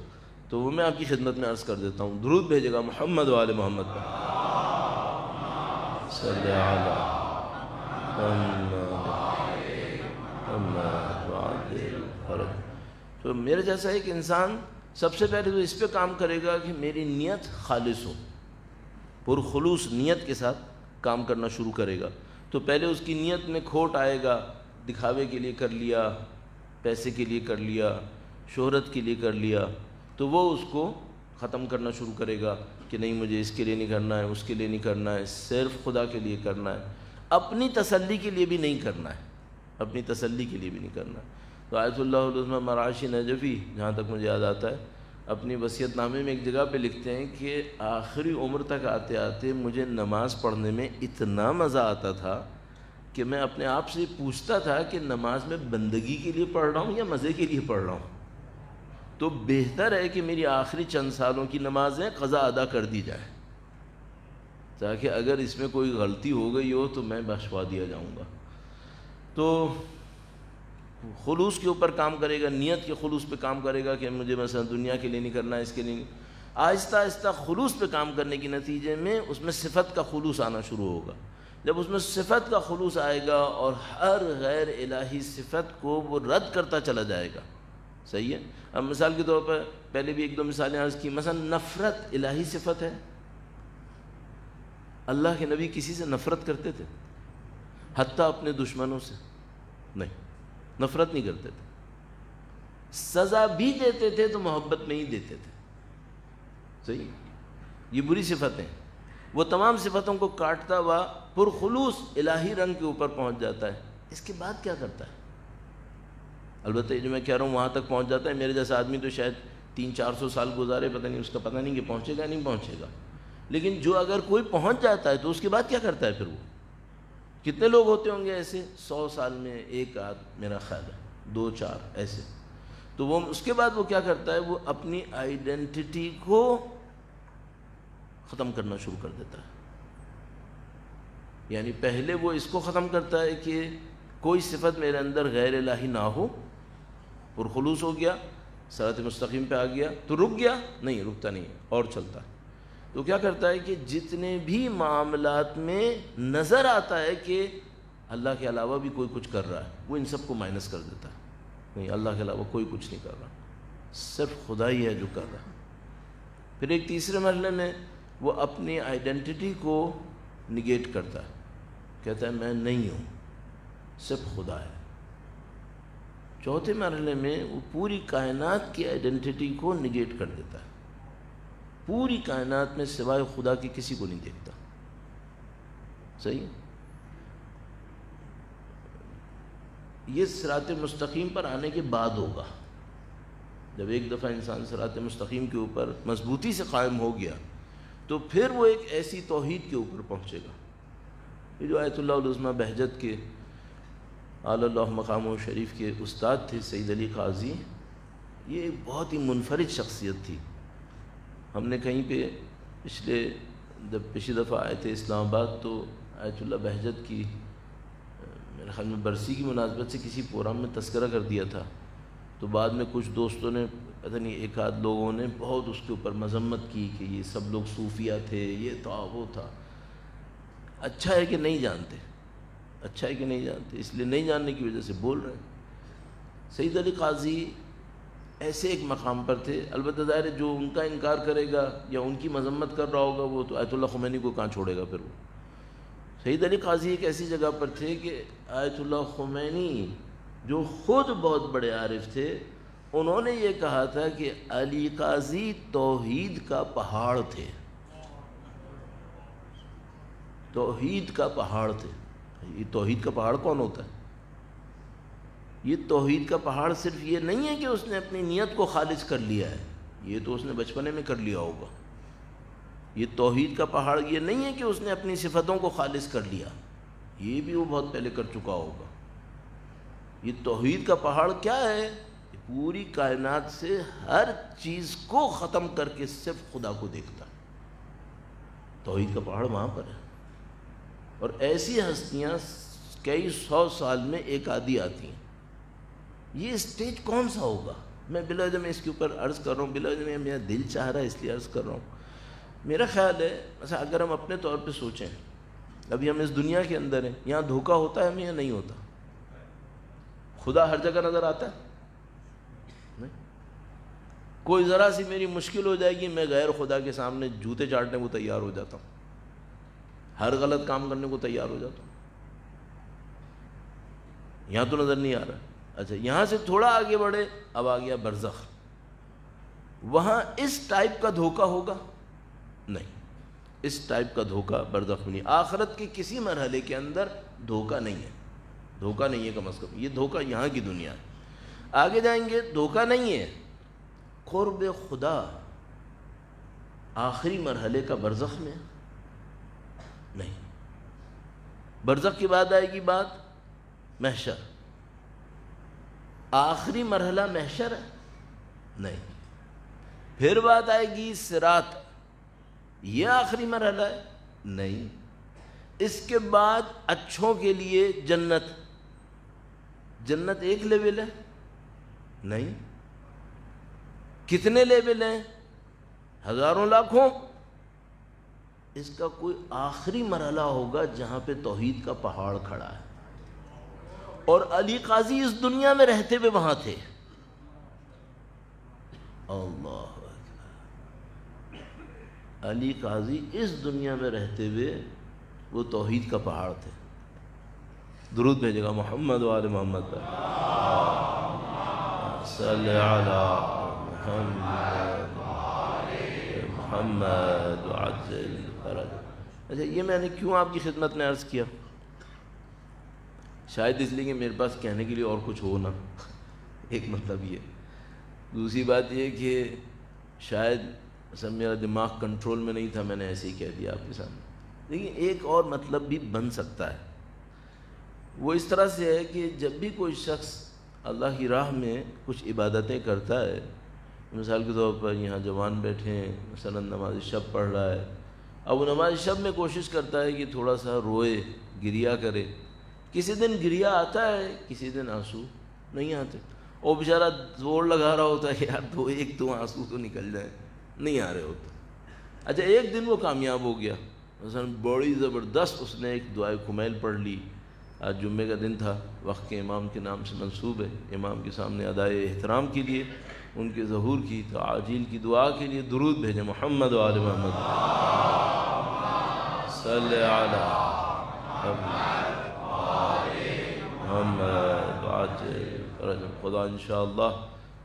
تو وہ میں آپ کی خدمت میں عرض کر دیتا ہوں۔ درود بھیجے گا محمد و آل محمد پر، صلی علی محمد۔ تو میرے جیسا ایک انسان سب سے پہلے تو اس پہ کام کرے گا کہ میری نیت خالص ہو، پرخلوص نیت کے ساتھ کام کرنا شروع کرے گا۔ تو پہلے اس کی نیت میں کھوٹ آئے گا، دکھاوے کے لیے کر لیا، پیسے کے لیے کر لیا، شہرت کے لیے کر لیا، تو وہ اس کو ختم کرنا شروع کرے گا کہ نہیں مجھے اس کے لیے نہیں کرنا ہے، اس کے لیے نہیں کرنا ہے، صرف خدا کے لیے کرنا ہے، اپنی تسلی کے لیے بھی نہیں کرنا ہے، اپنی تسلی کے لیے بھی نہیں کرنا ہے۔ تو آیت اللہ العظمی مراشی نجفی جہاں تک مجھے یاد آتا ہے اپنی وصیت نامے میں ایک جگہ پہ لکھتے ہیں کہ آخری عمر تک آتے آتے مجھے نماز پڑھنے میں اتنا مزہ آتا تھا کہ میں اپنے آپ سے پوچھتا تھا کہ نماز میں بندگی کے لیے پڑھ رہا ہوں یا مزے کے لیے پڑھ رہا ہوں، تو بہتر ہے کہ میری آخری چند سالوں کی نمازیں قضا ادا کر دی جائے، تاکہ اگر اس میں کوئی غلطی ہو گئی ہو تو میں بخشوا دیا جاؤں گا۔ تو خلوص کے اوپر کام کرے گا، نیت کے خلوص پہ کام کرے گا کہ مجھے مثلا دنیا کے لیے نہیں کرنا، اس کے لیے نہیں، آہستہ آہستہ خلوص پہ کام کرنے کے نتیجے میں اس میں صفت کا خلوص آنا شروع ہوگا۔ جب اس میں صفت کا خلوص آئے گا اور ہر غیر الہی صفت کو وہ رد کرتا چلا جائے گا، صحیح ہے۔ اب مثال کے طور پر پہلے بھی ایک دو مثالیں عرض کی، مثلا نفرت الہی صفت ہے؟ اللہ کے نبی کسی سے نفرت کرتے تھے؟ حتیٰ اپنے دشمنوں سے نہیں، نفرت نہیں کرتے تھے۔ سزا بھی دیتے تھے تو محبت میں ہی دیتے تھے، صحیح۔ یہ بری صفتیں، وہ تمام صفتوں کو کاٹتا ہوا پرخلوص الہی رنگ کے اوپر پہنچ جاتا ہے۔ اس کے بعد کیا کرتا ہے؟ البتہ یہ جو میں کہہ رہا ہوں وہاں تک پہنچ جاتا ہے، میرے جیسا آدمی تو شاید 300-400 سال گزارے، پتہ نہیں، اس کا پتہ نہیں کہ پہنچے گا نہیں پہنچے گا، لیکن جو اگر کوئی پہنچ جاتا ہے تو اس کے بعد کیا کرتا ہے پھر؟ وہ کتنے لوگ ہوتے ہوں گے ایسے 100 سال میں ایک آدھ، میرا خیال ہے 2-4 ایسے، تو وہ اس کے بعد وہ کیا کرتا ہے؟ وہ اپنی آئیڈینٹی کو ختم کرنا شروع کر دیتا ہے۔ یعنی پہلے وہ اس کو ختم کرتا ہے کہ کوئی صفت میرے اندر غیر الہی نہ ہو، پرخلوص ہو گیا، صراط مستقیم پہ آ گیا تو رک گیا؟ نہیں، رکتا نہیں، اور چلتا ہے۔ تو کیا کرتا ہے کہ جتنے بھی معاملات میں نظر آتا ہے کہ اللہ کے علاوہ بھی کوئی کچھ کر رہا ہے، وہ ان سب کو مائنس کر دیتا ہے، نہیں، اللہ کے علاوہ کوئی کچھ نہیں کر رہا، صرف خدا ہی ہے جو کر رہا ہے۔ پھر ایک تیسرے مرحلے میں وہ اپنی آئیڈینٹی کو نگیٹ کرتا ہے، کہتا ہے میں نہیں ہوں، صرف خدا ہے۔ چوتھے مرحلے میں وہ پوری کائنات کی آئیڈینٹی کو نگیٹ کر دیتا ہے، پوری کائنات میں سوائے خدا کی کسی کو نہیں دیکھتا، صحیح۔ یہ صراط مستقیم پر آنے کے بعد ہوگا، جب ایک دفعہ انسان صراط مستقیم کے اوپر مضبوطی سے قائم ہو گیا تو پھر وہ ایک ایسی توحید کے اوپر پہنچے گا۔ یہ جو آیت اللہ العظمیٰ بہجت کے اعلی اللہ مقام و شریف کے استاد تھے سید علی قاضی، یہ ایک بہت ہی منفرد شخصیت تھی۔ ہم نے کہیں پہ پچھلی دفعہ آئے تھے اسلام آباد تو آیت اللہ بہجت کی میرے خیال میں برسی کی مناسبت سے کسی پروگرام میں تذکرہ کر دیا تھا، تو بعد میں کچھ دوستوں نے، پتہ نہیں ایک آدھ لوگوں نے بہت اس کے اوپر مذمت کی کہ یہ سب لوگ صوفیہ تھے، یہ تھا وہ تھا۔ اچھا ہے کہ نہیں جانتے، اچھا ہے کہ نہیں جانتے، اس لیے نہیں جاننے کی وجہ سے بول رہے ہیں۔ سید علی قاضی ایسے ایک مقام پر تھے، البتہ ظاہر ہے جو ان کا انکار کرے گا یا ان کی مذمت کر رہا ہوگا وہ تو آیت اللہ خمینی کو کہاں چھوڑے گا پھر وہ۔ سید علی قاضی ایک ایسی جگہ پر تھے کہ آیت اللہ خمینی جو خود بہت بڑے عارف تھے، انہوں نے یہ کہا تھا کہ علی قاضی توحید کا پہاڑ تھے، توحید کا پہاڑ تھے۔ یہ توحید کا پہاڑ کون ہوتا ہے؟ یہ توحید کا پہاڑ صرف یہ نہیں ہے کہ اس نے اپنی نیت کو خالص کر لیا ہے، یہ تو اس نے بچپنے میں کر لیا ہوگا۔ یہ توحید کا پہاڑ یہ نہیں ہے کہ اس نے اپنی صفتوں کو خالص کر لیا، یہ بھی وہ بہت پہلے کر چکا ہوگا۔ یہ توحید کا پہاڑ کیا ہے؟ پوری کائنات سے ہر چیز کو ختم کر کے صرف خدا کو دیکھتا ہے، توحید کا پہاڑ وہاں پر ہے۔ اور ایسی ہستیاں کئی 100 سال میں ایک آدھی آتی ہیں۔ یہ اسٹیج کون سا ہوگا؟ میں بلا وجہ میں اس کے اوپر عرض کر رہا ہوں، بلا وجہ میں میرا دل چاہ رہا ہے اس لیے عرض کر رہا ہوں۔ میرا خیال ہے مثلا اگر ہم اپنے طور پہ سوچیں، ابھی ہم اس دنیا کے اندر ہیں، یہاں دھوکہ ہوتا ہے ہمیں یا نہیں ہوتا؟ خدا ہر جگہ نظر آتا ہے؟ نہیں۔ کوئی ذرا سی میری مشکل ہو جائے گی، میں غیر خدا کے سامنے جوتے چاٹنے کو تیار ہو جاتا ہوں، ہر غلط کام کرنے کو تیار ہو جاتا ہوں۔ یہاں تو نظر نہیں آ رہا۔ اچھا، یہاں سے تھوڑا آگے بڑھے، اب آ گیا برزخ، وہاں اس ٹائپ کا دھوکہ ہوگا؟ نہیں، اس ٹائپ کا دھوکہ برزخ میں نہیں۔ آخرت کے کسی مرحلے کے اندر دھوکہ نہیں ہے، دھوکہ نہیں ہے کم از کم، یہ دھوکہ یہاں کی دنیا ہے۔ آگے جائیں گے دھوکہ نہیں ہے، قرب خدا آخری مرحلے کا برزخ میں نہیں۔ برزخ کے بعد آئے گی بات محشر، آخری مرحلہ محشر ہے، نہیں. پھر بات آئے گی صراط، یہ آخری مرحلہ ہے؟ نہیں. اس کے بعد اچھوں کے لیے جنت. جنت ایک لیول ہے؟ نہیں. کتنے لیول ہیں؟ ہزاروں لاکھوں. اس کا کوئی آخری مرحلہ ہوگا جہاں پہ توحید کا پہاڑ کھڑا ہے. اور علی قاضی اس دنیا میں رہتے ہوئے وہاں تھے. اللہ اکبر. علی قاضی اس دنیا میں رہتے ہوئے وہ توحید کا پہاڑ تھے. درود بھیجے گا محمد و آل محمد پر. صلی علی محمد محمد وعجل فرج. اچھا، یہ میں نے کیوں آپ کی خدمت میں عرض کیا؟ شاید اس لیے کہ میرے پاس کہنے کے لیے اور کچھ ہو نا. ایک مطلب یہ. دوسری بات یہ کہ شاید اصل میرا دماغ کنٹرول میں نہیں تھا، میں نے ایسے ہی کہہ دیا آپ کے سامنے. لیکن ایک اور مطلب بھی بن سکتا ہے. وہ اس طرح سے ہے کہ جب بھی کوئی شخص اللہ کی راہ میں کچھ عبادتیں کرتا ہے، مثال کے طور پر یہاں جوان بیٹھے ہیں، مثلا نماز شب پڑھ رہا ہے، اب وہ نماز شب میں کوشش کرتا ہے کہ تھوڑا سا روئے، گریا کرے. کسی دن گریا آتا ہے، کسی دن آنسو نہیں آتے. وہ بیچارہ زور لگا رہا ہوتا ہے کہ یار ایک دو آنسو تو نکل جائیں، نہیں آ رہے ہوتے. اچھا، ایک دن وہ کامیاب ہو گیا، مثلا بڑی زبردست اس نے ایک دعائے کمیل پڑھ لی. آج جمعے کا دن تھا، وقت کے امام کے نام سے منسوب ہے. امام کے سامنے ادائے احترام کے لیے، ان کے ظہور کی تعجیل کی دعا کے لیے درود بھیجیں محمد و آل محمد. صلی علی محمد وعجل فرج. خدا انشاءاللہ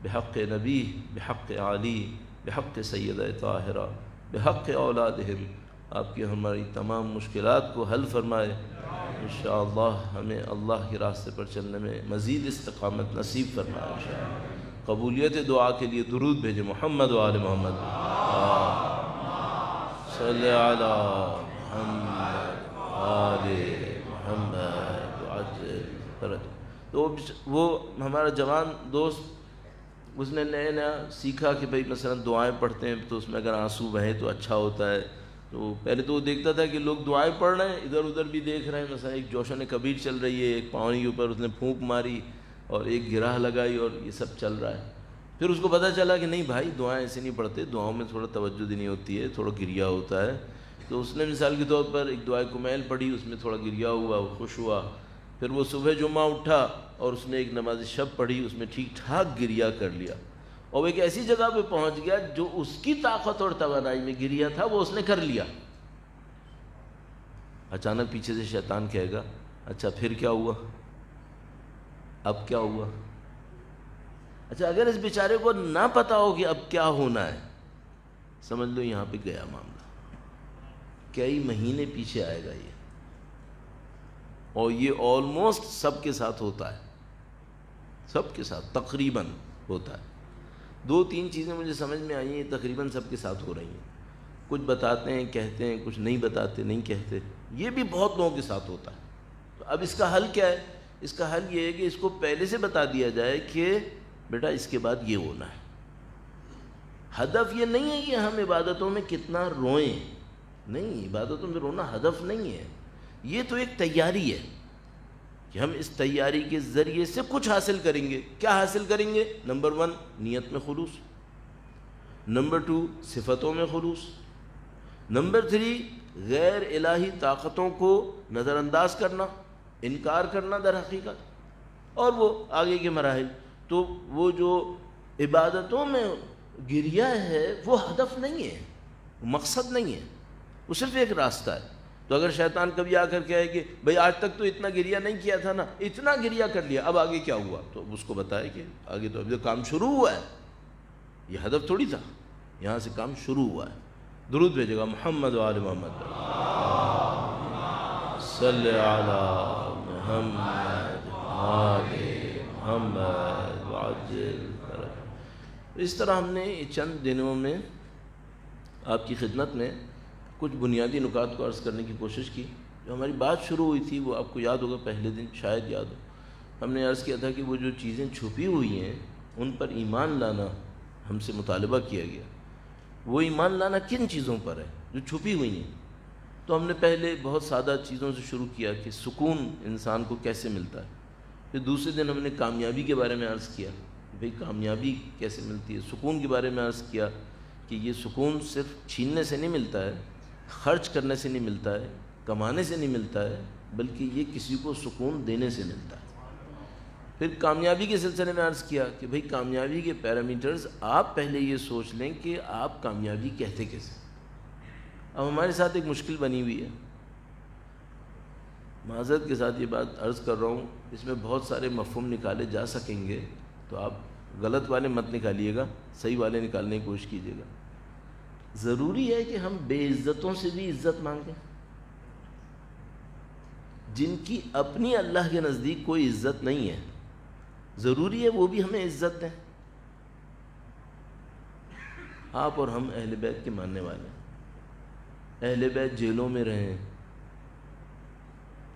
بحق نبی، بحق علی، بحق سیدہ طاہرہ، بحق اولادہم آپ کی ہماری تمام مشکلات کو حل فرمائے. انشاءاللہ ہمیں اللہ کے راستے پر چلنے میں مزید استقامت نصیب فرمائے. انشاءاللہ قبولیت دعا کے لیے درود بھیجے محمد و آل محمد. صلی علی محمد آل محمد وعجل فرج. تو وہ ہمارا جوان دوست، اس نے نیا سیکھا کہ بھئی مثلا دعائیں پڑھتے ہیں تو اس میں اگر آنسو بہیں تو اچھا ہوتا ہے. تو پہلے تو وہ دیکھتا تھا کہ لوگ دعائیں پڑھ رہے ہیں، ادھر ادھر بھی دیکھ رہے ہیں. مثلا ایک جوشن کبیر چل رہی ہے، ایک پانی کے اوپر اس نے پھونک ماری اور ایک گرہ لگائی اور یہ سب چل رہا ہے. پھر اس کو پتہ چلا کہ نہیں بھائی، دعائیں ایسے نہیں پڑھتے، دعاؤں میں تھوڑا توجہ دینی ہوتی ہے، تھوڑا گریا ہوتا ہے. تو اس نے مثال کے طور پر ایک دعائے کمیل پڑھی، اس میں تھوڑا گریا ہوا، وہ خوش ہوا. پھر وہ صبح جمعہ اٹھا اور اس نے ایک نماز شب پڑھی، اس میں ٹھیک ٹھاک گریا کر لیا. اور ایک ایسی جگہ پہ پہنچ گیا جو اس کی طاقت اور توانائی میں گریا تھا وہ اس نے کر لیا. اچانک پیچھے سے شیطان کہے گا اچھا پھر کیا ہوا، اب کیا ہوا. اچھا، اگر اس بیچارے کو نہ پتا ہو کہ اب کیا ہونا ہے، سمجھ لو یہاں پہ گیا معاملہ. کئی مہینے پیچھے آئے گا یہ. اور یہ آلموسٹ سب کے ساتھ ہوتا ہے، سب کے ساتھ تقریباً ہوتا ہے. دو تین چیزیں مجھے سمجھ میں آئی ہیں، تقریباً سب کے ساتھ ہو رہی ہیں. کچھ بتاتے ہیں کہتے ہیں، کچھ نہیں بتاتے نہیں کہتے. یہ بھی بہت لوگوں کے ساتھ ہوتا ہے. تو اب اس کا حل کیا ہے؟ اس کا حل یہ ہے کہ اس کو پہلے سے بتا دیا جائے کہ بیٹا اس کے بعد یہ ہونا ہے. ہدف یہ نہیں ہے کہ ہم عبادتوں میں کتنا روئیں، نہیں، عبادتوں میں رونا ہدف نہیں ہے. یہ تو ایک تیاری ہے کہ ہم اس تیاری کے ذریعے سے کچھ حاصل کریں گے. کیا حاصل کریں گے؟ نمبر 1 نیت میں خلوص، نمبر 2 صفتوں میں خلوص، نمبر 3 غیر الہی طاقتوں کو نظر انداز کرنا، انکار کرنا در حقیقت. اور وہ آگے کے مراحل. تو وہ جو عبادتوں میں گریا ہے وہ ہدف نہیں ہے، وہ مقصد نہیں ہے، وہ صرف ایک راستہ ہے. تو اگر شیطان کبھی آ کر کہے کہ بھئی آج تک تو اتنا گریا نہیں کیا تھا نا، اتنا گریا کر لیا، اب آگے کیا ہوا، تو اس کو بتائے کہ آگے تو ابھی کام شروع ہوا ہے، یہ ہدف تھوڑی تھا، یہاں سے کام شروع ہوا ہے. درود بھیجے گا محمد و آل محمد. صلی علی محمد آل محمد وعجل فرج. اس طرح ہم نے چند دنوں میں آپ کی خدمت میں کچھ بنیادی نکات کو عرض کرنے کی کوشش کی. جو ہماری بات شروع ہوئی تھی وہ آپ کو یاد ہوگا، پہلے دن شاید یاد ہو، ہم نے عرض کیا تھا کہ وہ جو چیزیں چھپی ہوئی ہیں ان پر ایمان لانا ہم سے مطالبہ کیا گیا وہ ایمان لانا کن چیزوں پر ہے جو چھپی ہوئی ہیں. تو ہم نے پہلے بہت سادہ چیزوں سے شروع کیا کہ سکون انسان کو کیسے ملتا ہے. پھر دوسرے دن ہم نے کامیابی کے بارے میں عرض کیا، بھئی کامیابی کیسے ملتی ہے. سکون کے بارے میں عرض کیا کہ یہ سکون صرف چھیننے سے نہیں ملتا ہے، خرچ کرنے سے نہیں ملتا ہے، کمانے سے نہیں ملتا ہے، بلکہ یہ کسی کو سکون دینے سے ملتا ہے. پھر کامیابی کے سلسلے میں عرض کیا کہ بھئی کامیابی کے پیرامیٹرز آپ پہلے یہ سوچ لیں کہ آپ کامیابی کہتے کیسے. اب ہمارے ساتھ ایک مشکل بنی ہوئی ہے، معذرت کے ساتھ یہ بات عرض کر رہا ہوں، اس میں بہت سارے مفہوم نکالے جا سکیں گے، تو آپ غلط والے مت نکالیے گا، صحیح والے نکالنے کی کوشش کیجیے گا. ضروری ہے کہ ہم بے عزتوں سے بھی عزت مانگیں، جن کی اپنی اللہ کے نزدیک کوئی عزت نہیں ہے، ضروری ہے وہ بھی ہمیں عزت دیں. آپ اور ہم اہل بیت کے ماننے والے ہیں، اہل بیت جیلوں میں رہیں،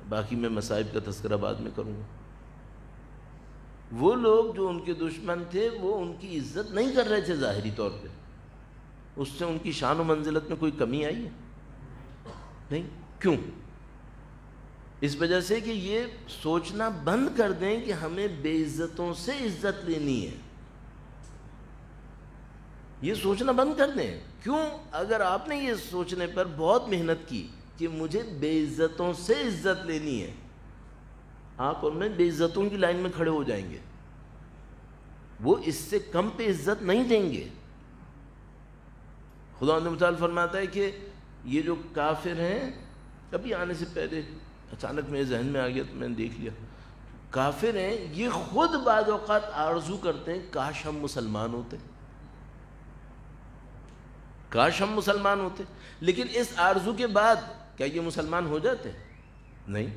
باقی میں مصائب کا تذکرہ بعد میں کروں گا. وہ لوگ جو ان کے دشمن تھے وہ ان کی عزت نہیں کر رہے تھے ظاہری طور پہ، اس سے ان کی شان و منزلت میں کوئی کمی آئی ہے؟ نہیں. کیوں؟ اس وجہ سے کہ یہ سوچنا بند کر دیں کہ ہمیں بے عزتوں سے عزت لینی ہے. یہ سوچنا بند کر دیں. کیوں؟ اگر آپ نے یہ سوچنے پر بہت محنت کی کہ مجھے بے عزتوں سے عزت لینی ہے، آپ اور میں بے عزتوں کی لائن میں کھڑے ہو جائیں گے، وہ اس سے کم پہ عزت نہیں دیں گے. خدا متعال فرماتا ہے کہ یہ جو کافر ہیں، کبھی آنے سے پہلے اچانک میرے ذہن میں آ گیا تو میں نے دیکھ لیا، کافر ہیں یہ خود بعض اوقات آرزو کرتے ہیں کاش ہم مسلمان ہوتے، کاش ہم مسلمان ہوتے. لیکن اس آرزو کے بعد کیا یہ مسلمان ہو جاتے؟ نہیں.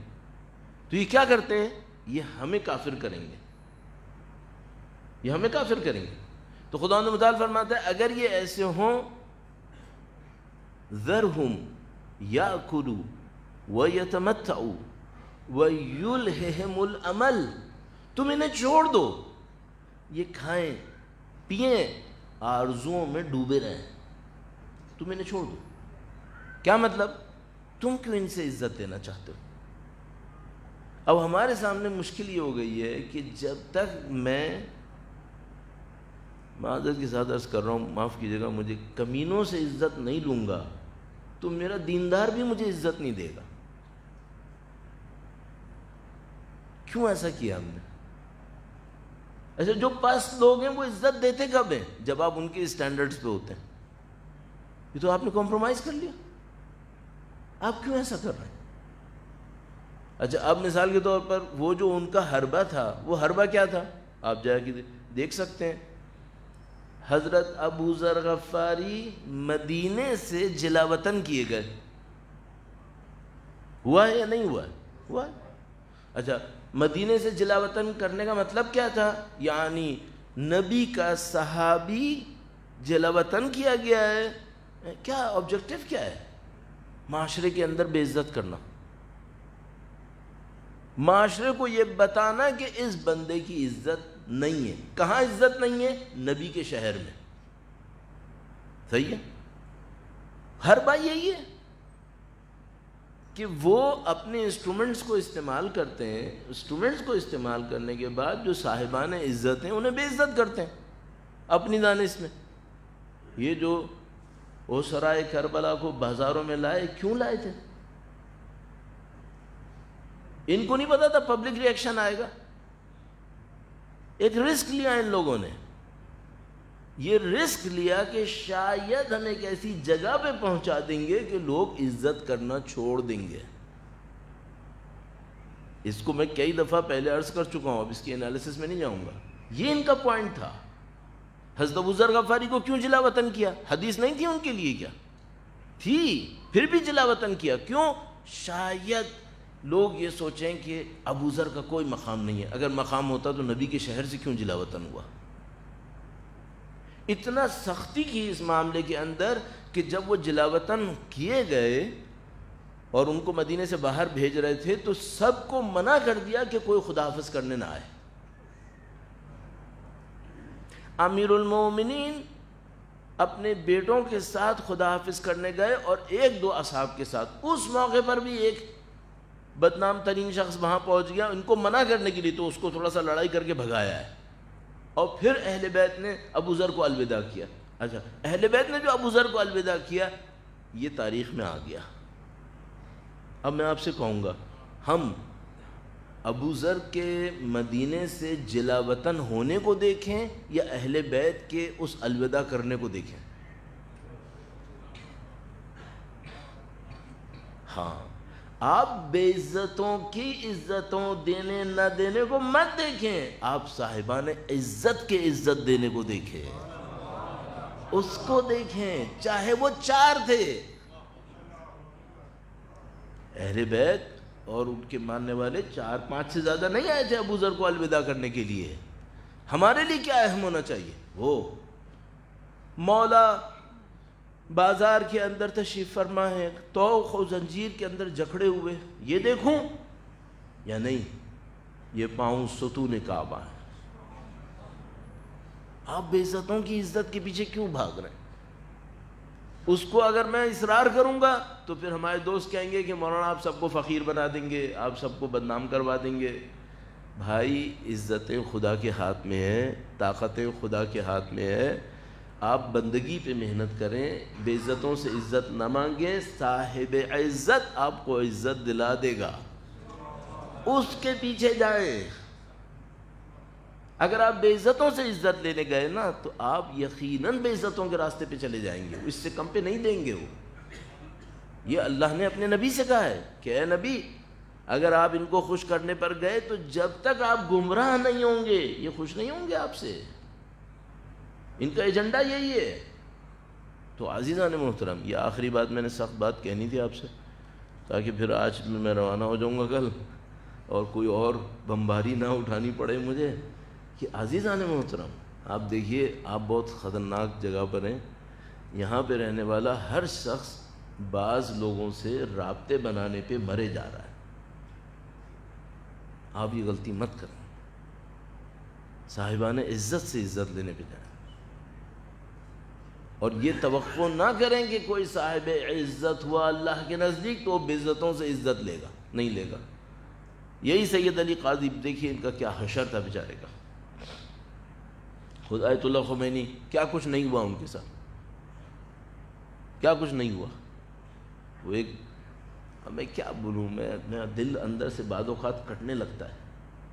تو یہ کیا کرتے ہیں؟ یہ ہمیں کافر کریں گے، یہ ہمیں کافر کریں گے. تو خدا متعال فرماتا ہے اگر یہ ایسے ہوں، ذرہم یاکلوا ویتمتعوا ویلہہم الامل، تم انہیں چھوڑ دو، یہ کھائیں پئیں آرزوؤں میں ڈوبے رہیں، تم انہیں چھوڑ دو. کیا مطلب؟ تم کیوں ان سے عزت دینا چاہتے ہو؟ اب ہمارے سامنے مشکل یہ ہو گئی ہے کہ جب تک میں معذرت کے ساتھ عرض کر رہا ہوں، معاف کیجیے گا، مجھے کمینوں سے عزت نہیں لوں گا تو میرا دیندار بھی مجھے عزت نہیں دے گا. کیوں ایسا کیا ہم نے؟ ایسے جو پاس لوگ ہیں وہ عزت دیتے کب ہیں؟ جب آپ ان کے اسٹینڈرڈز پہ ہوتے ہیں. یہ تو آپ نے کمپرومائز کر لیا. آپ کیوں ایسا کر رہے ہیں؟ اچھا اب مثال کے طور پر وہ جو ان کا حربہ تھا، وہ حربہ کیا تھا؟ آپ جا کے دیکھ سکتے ہیں. حضرت ابو ذر غفاری مدینے سے جلا وطن کیے گئے. ہوا ہے یا نہیں ہوا؟ ہوا ہے. اچھا مدینے سے جلا وطن کرنے کا مطلب کیا تھا؟ یعنی نبی کا صحابی جلا وطن کیا گیا ہے. کیا آبجیکٹو کیا ہے؟ معاشرے کے اندر بے عزت کرنا، معاشرے کو یہ بتانا کہ اس بندے کی عزت نہیں ہے. کہاں عزت نہیں ہے؟ نبی کے شہر میں. صحیح ہے. ہر بات یہی ہے کہ وہ اپنے انسٹرومنٹس کو استعمال کرتے ہیں، انسٹرومنٹس کو استعمال کرنے کے بعد جو صاحبان عزت ہیں انہیں بے عزت کرتے ہیں اپنی دانش میں. یہ جو وہ سرائے کربلا کو بازاروں میں لائے، کیوں لائے تھے؟ ان کو نہیں پتا تھا پبلک ری ایکشن آئے گا. ایک رسک لیا ان لوگوں نے، یہ رسک لیا کہ شاید ہم ایک ایسی جگہ پہ پہنچا دیں گے کہ لوگ عزت کرنا چھوڑ دیں گے. اس کو میں کئی دفعہ پہلے عرض کر چکا ہوں، اب اس کی انالیسس میں نہیں جاؤں گا. یہ ان کا پوائنٹ تھا. حضرت ابو ذر غفاری کو کیوں جلا وطن کیا؟ حدیث نہیں تھی ان کے لیے؟ کیا تھی؟ پھر بھی جلا وطن کیا. کیوں؟ شاید لوگ یہ سوچیں کہ ابو ذر کا کوئی مقام نہیں ہے. اگر مقام ہوتا تو نبی کے شہر سے کیوں جلا وطن ہوا؟ اتنا سختی کی اس معاملے کے اندر کہ جب وہ جلا وطن کیے گئے اور ان کو مدینے سے باہر بھیج رہے تھے تو سب کو منع کر دیا کہ کوئی خدا حافظ کرنے نہ آئے. امیر المومنین اپنے بیٹوں کے ساتھ خدا حافظ کرنے گئے اور ایک دو اصحاب کے ساتھ. اس موقع پر بھی ایک بدنام ترین شخص وہاں پہنچ گیا ان کو منع کرنے کے لیے، تو اس کو تھوڑا سا لڑائی کر کے بھگایا ہے. اور پھر اہل بیت نے ابو ذر کو الوداع کیا. اچھا، اہل بیت نے جو ابو ذر کو الوداع کیا یہ تاریخ میں آ گیا. اب میں آپ سے کہوں گا، ہم ابو ذر کے مدینے سے جلا وطن ہونے کو دیکھیں یا اہل بیت کے اس الوداع کرنے کو دیکھیں؟ ہاں، آپ بے عزتوں کی عزتوں دینے نہ دینے کو مت دیکھیں، آپ صاحبان عزت کے عزت دینے کو دیکھیں، اس کو دیکھیں، چاہے وہ 4 تھے. اہل بیت اور ان کے ماننے والے 4-5 سے زیادہ نہیں آئے تھے ابو ذر کو الوداع کرنے کے لیے. ہمارے لیے کیا اہم ہونا چاہیے؟ وہ مولا بازار کے اندر تشریف فرما ہے، طوق و زنجیر کے اندر جکڑے ہوئے، یہ دیکھوں یا نہیں؟ یہ پاؤں ستون کعبہ ہے. آپ بے عزتوں کی عزت کے پیچھے کیوں بھاگ رہے ہیں؟ اس کو اگر میں اصرار کروں گا تو پھر ہمارے دوست کہیں گے کہ مولانا آپ سب کو فقیر بنا دیں گے، آپ سب کو بدنام کروا دیں گے. بھائی، عزتیں خدا کے ہاتھ میں ہیں، طاقتیں خدا کے ہاتھ میں ہے. آپ بندگی پہ محنت کریں، بے عزتوں سے عزت نہ مانگیں. صاحب عزت آپ کو عزت دلا دے گا، اس کے پیچھے جائیں. اگر آپ بے عزتوں سے عزت لینے گئے نا تو آپ یقیناً بے عزتوں کے راستے پہ چلے جائیں گے، اس سے کم پہ نہیں دیں گے. وہ یہ اللہ نے اپنے نبی سے کہا ہے کہ اے نبی، اگر آپ ان کو خوش کرنے پر گئے تو جب تک آپ گمراہ نہیں ہوں گے یہ خوش نہیں ہوں گے آپ سے. ان کا ایجنڈا یہی ہے. تو عزیزان محترم، یہ آخری بات میں نے سخت بات کہنی تھی آپ سے، تاکہ پھر آج میں روانہ ہو جاؤں گا کل اور کوئی اور بمباری نہ اٹھانی پڑے مجھے. کہ عزیزان محترم، آپ دیکھیے، آپ بہت خطرناک جگہ پر ہیں. یہاں پہ رہنے والا ہر شخص بعض لوگوں سے رابطے بنانے پہ مرے جا رہا ہے. آپ یہ غلطی مت کریں، صاحبان عزت سے عزت لینے پہ جائیں. اور یہ توقع نہ کریں کہ کوئی صاحب عزت ہوا اللہ کے نزدیک تو بے عزتوں سے عزت لے گا، نہیں لے گا. یہی سید علی قاضی، دیکھیے ان کا کیا حشر تھا بیچارے کا. خود آیت اللہ خمینی، کیا کچھ نہیں ہوا ان کے ساتھ، کیا کچھ نہیں ہوا. وہ ایک، میں کیا بولوں، میرا دل اندر سے بعض اوقات کٹنے لگتا ہے،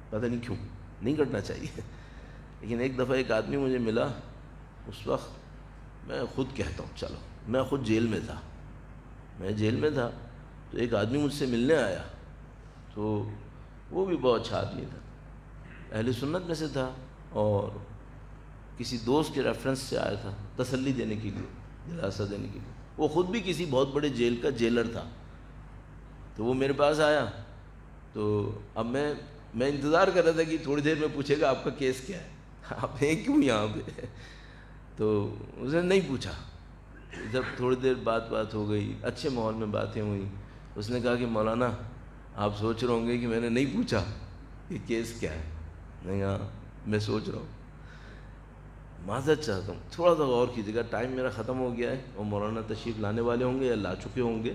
پتہ نہیں کیوں، نہیں کٹنا چاہیے. لیکن ایک دفعہ ایک آدمی مجھے ملا، اس وقت میں خود کہتا ہوں، چلو میں خود جیل میں تھا، تو ایک آدمی مجھ سے ملنے آیا. تو وہ بھی بہت اچھا آدمی تھا، اہل سنت میں سے تھا، اور کسی دوست کے ریفرنس سے آیا تھا تسلی دینے کے لیے، دلاسا دینے کے لیے. وہ خود بھی کسی بہت بڑے جیل کا جیلر تھا. تو وہ میرے پاس آیا، تو اب میں انتظار کر رہا تھا کہ تھوڑی دیر میں پوچھے گا آپ کا کیس کیا ہے، آپ ہیں کیوں یہاں پہ. تو اس نے نہیں پوچھا. جب تھوڑی دیر بات ہو گئی، اچھے ماحول میں باتیں ہوئیں، اس نے کہا کہ مولانا آپ سوچ رہے ہوں گے کہ میں نے نہیں پوچھا کہ کیس کیا ہے. نہیں، ہاں میں سوچ رہا ہوں، معذرت چاہتا ہوں، تھوڑا سا غور کیجیے گا. ٹائم میرا ختم ہو گیا ہے اور مولانا تشریف لانے والے ہوں گے یا لا چکے ہوں گے،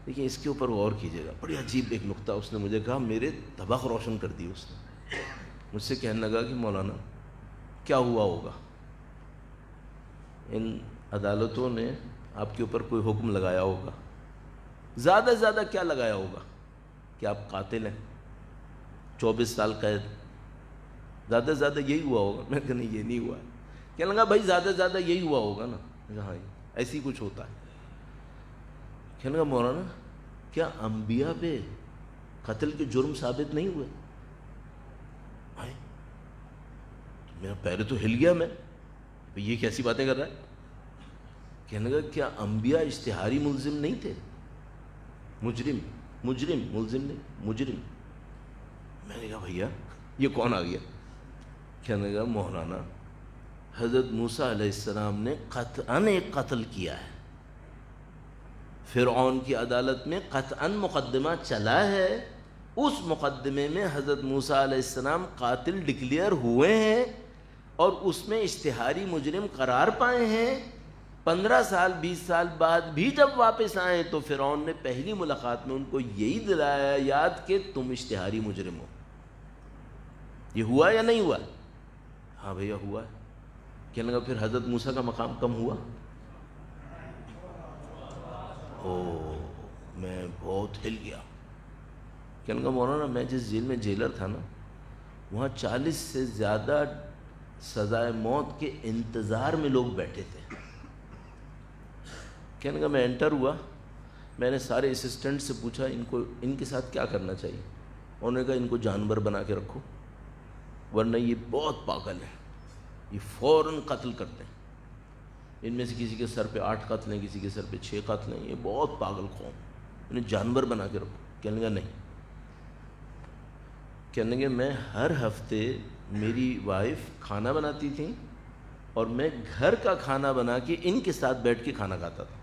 لیکن اس کے اوپر غور کیجیے گا. بڑی عجیب ایک نقطہ اس نے مجھے کہا، میرے طبق روشن کر دی. اس نے مجھ سے کہنے لگا کہ مولانا کیا ہوا ہوگا، ان عدالتوں نے آپ کے اوپر کوئی حکم لگایا ہوگا، زیادہ سے زیادہ کیا لگایا ہوگا کہ آپ قاتل ہیں، 24 سال قید، زیادہ سے زیادہ یہی ہوا ہوگا. میں کہ نہیں، یہ نہیں ہوا ہے. کہنے لگا بھائی زیادہ سے زیادہ یہی ہوا ہوگا نا. ہاں ایسی کچھ ہوتا ہے. کہنے لگا مولانا کیا انبیاء پہ قتل کے جرم ثابت نہیں ہوئے؟ میرا پہلے تو ہل گیا، میں یہ کیسی باتیں کر رہا ہے. کہنے لگا کیا انبیاء اشتہاری ملزم نہیں تھے؟ ملزم نہیں، مجرم. میں نے کہا بھیا یہ کون آ گیا؟ کہنے لگا مولانا حضرت موسیٰ علیہ السلام نے قطعاً ایک قتل کیا ہے، فرعون کی عدالت میں قطعاً مقدمہ چلا ہے، اس مقدمے میں حضرت موسیٰ علیہ السلام قاتل ڈکلیئر ہوئے ہیں، اور اس میں اشتہاری مجرم قرار پائے ہیں، 15 سال 20 سال بعد بھی جب واپس آئے تو فرعون نے پہلی ملاقات میں ان کو یہی دلایا یاد کہ تم اشتہاری مجرم ہو۔ یہ ہوا یا نہیں ہوا؟ ہاں بھیا ہوا ہے۔ کہنے لگا پھر حضرت موسیٰ کا مقام کم ہوا؟ میں بہت ہل گیا۔ کہنے لگا مولانا میں جس جیل میں جیلر تھا نا، وہاں 40 سے زیادہ سزائے موت کے انتظار میں لوگ بیٹھے تھے۔ کہنے لگا میں انٹر ہوا، میں نے سارے اسسٹنٹ سے پوچھا ان کے ساتھ کیا کرنا چاہیے۔ انہوں نے کہا ان کو جانور بنا کے رکھو، ورنہ یہ بہت پاگل ہیں، یہ فوراً قتل کرتے ہیں۔ ان میں سے کسی کے سر پہ 8 قتل ہیں، کسی کے سر پہ 6 قتل ہیں، یہ بہت پاگل قوم، انہیں جانور بنا کے رکھو۔ کہنے لگا نہیں۔ کہنے لگے میں ہر ہفتے میری وائف کھانا بناتی تھی اور میں گھر کا کھانا بنا کے ان کے ساتھ بیٹھ کے کھانا کھاتا تھا،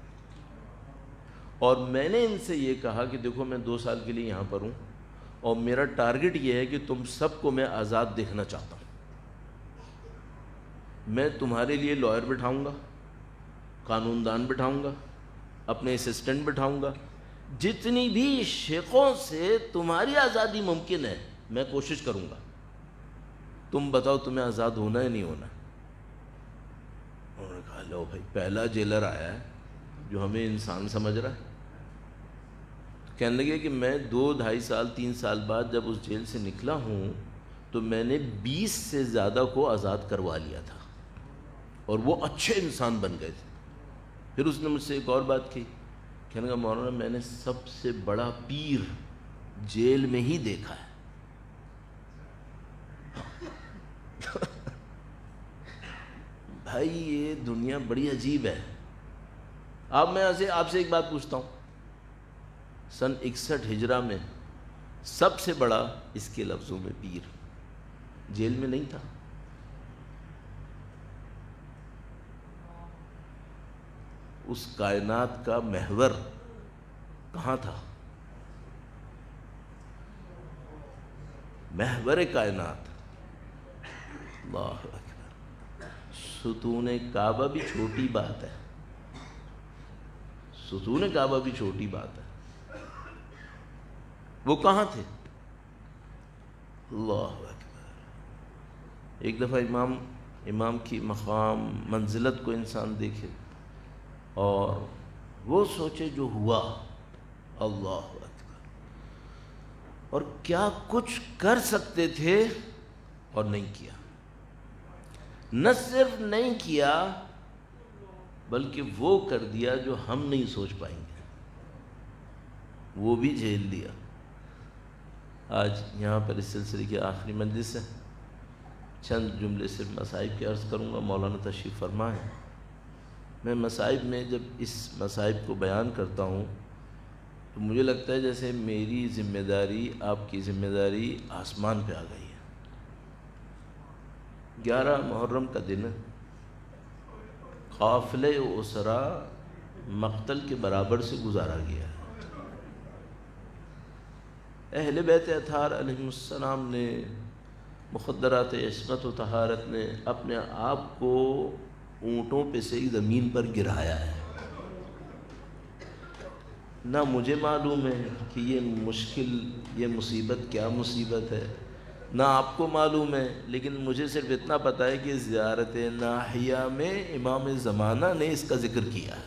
اور میں نے ان سے یہ کہا کہ دیکھو میں 2 سال کے لیے یہاں پر ہوں اور میرا ٹارگٹ یہ ہے کہ تم سب کو میں آزاد دیکھنا چاہتا ہوں۔ میں تمہارے لیے لائر بٹھاؤں گا، قانون دان بٹھاؤں گا، اپنے اسسٹنٹ بٹھاؤں گا، جتنی بھی شقوں سے تمہاری آزادی ممکن ہے میں کوشش کروں گا، تم بتاؤ تمہیں آزاد ہونا ہے نہیں ہونا۔ انہوں نے کہا لو بھائی پہلا جیلر آیا ہے جو ہمیں انسان سمجھ رہا ہے۔ کہنے لگے کہ میں 2 ڈھائی سال 3 سال بعد جب اس جیل سے نکلا ہوں تو میں نے 20 سے زیادہ کو آزاد کروا لیا تھا اور وہ اچھے انسان بن گئے تھے۔ پھر اس نے مجھ سے ایک اور بات کی، کہنے لگا مولانا میں نے سب سے بڑا پیر جیل میں ہی دیکھا ہے۔ بھائی یہ دنیا بڑی عجیب ہے۔ اب میں آپ سے ایک بات پوچھتا ہوں، سن 61 ہجرہ میں سب سے بڑا اس کے لفظوں میں پیر جیل میں نہیں تھا؟ اس کائنات کا محور کہاں تھا؟ محور کائنات، اللہ اکبر۔ ستون کعبہ بھی چھوٹی بات ہے، ستون کعبہ بھی چھوٹی بات ہے، وہ کہاں تھے؟ اللہ اکبر۔ ایک دفعہ امام کی مقام منزلت کو انسان دیکھے اور وہ سوچے جو ہوا، اللہ اکبر، اور کیا کچھ کر سکتے تھے اور نہیں کیا۔ نہ صرف نہیں کیا بلکہ وہ کر دیا جو ہم نہیں سوچ پائیں گے، وہ بھی جھیل لیا۔ آج یہاں پر اس سلسلے کی آخری مجلس ہے، چند جملے سے مصائب کی عرض کروں گا، مولانا تشریف فرما ہے۔ میں مصائب میں جب اس مصائب کو بیان کرتا ہوں تو مجھے لگتا ہے جیسے میری ذمہ داری آپ کی ذمہ داری آسمان پہ آ گئی ہے۔ 11 محرم کا دن قافلہ اسرا مقتل کے برابر سے گزارا گیا ہے۔ اہل بیت اطہار علیہ السلام نے، مخدرات عصمت و طہارت نے اپنے آپ کو اونٹوں پہ سے زمین پر گرایا ہے۔ نہ مجھے معلوم ہے کہ یہ مصیبت کیا مصیبت ہے، نہ آپ کو معلوم ہے، لیکن مجھے صرف اتنا پتہ ہے کہ زیارت ناحیہ میں امام زمانہ نے اس کا ذکر کیا ہے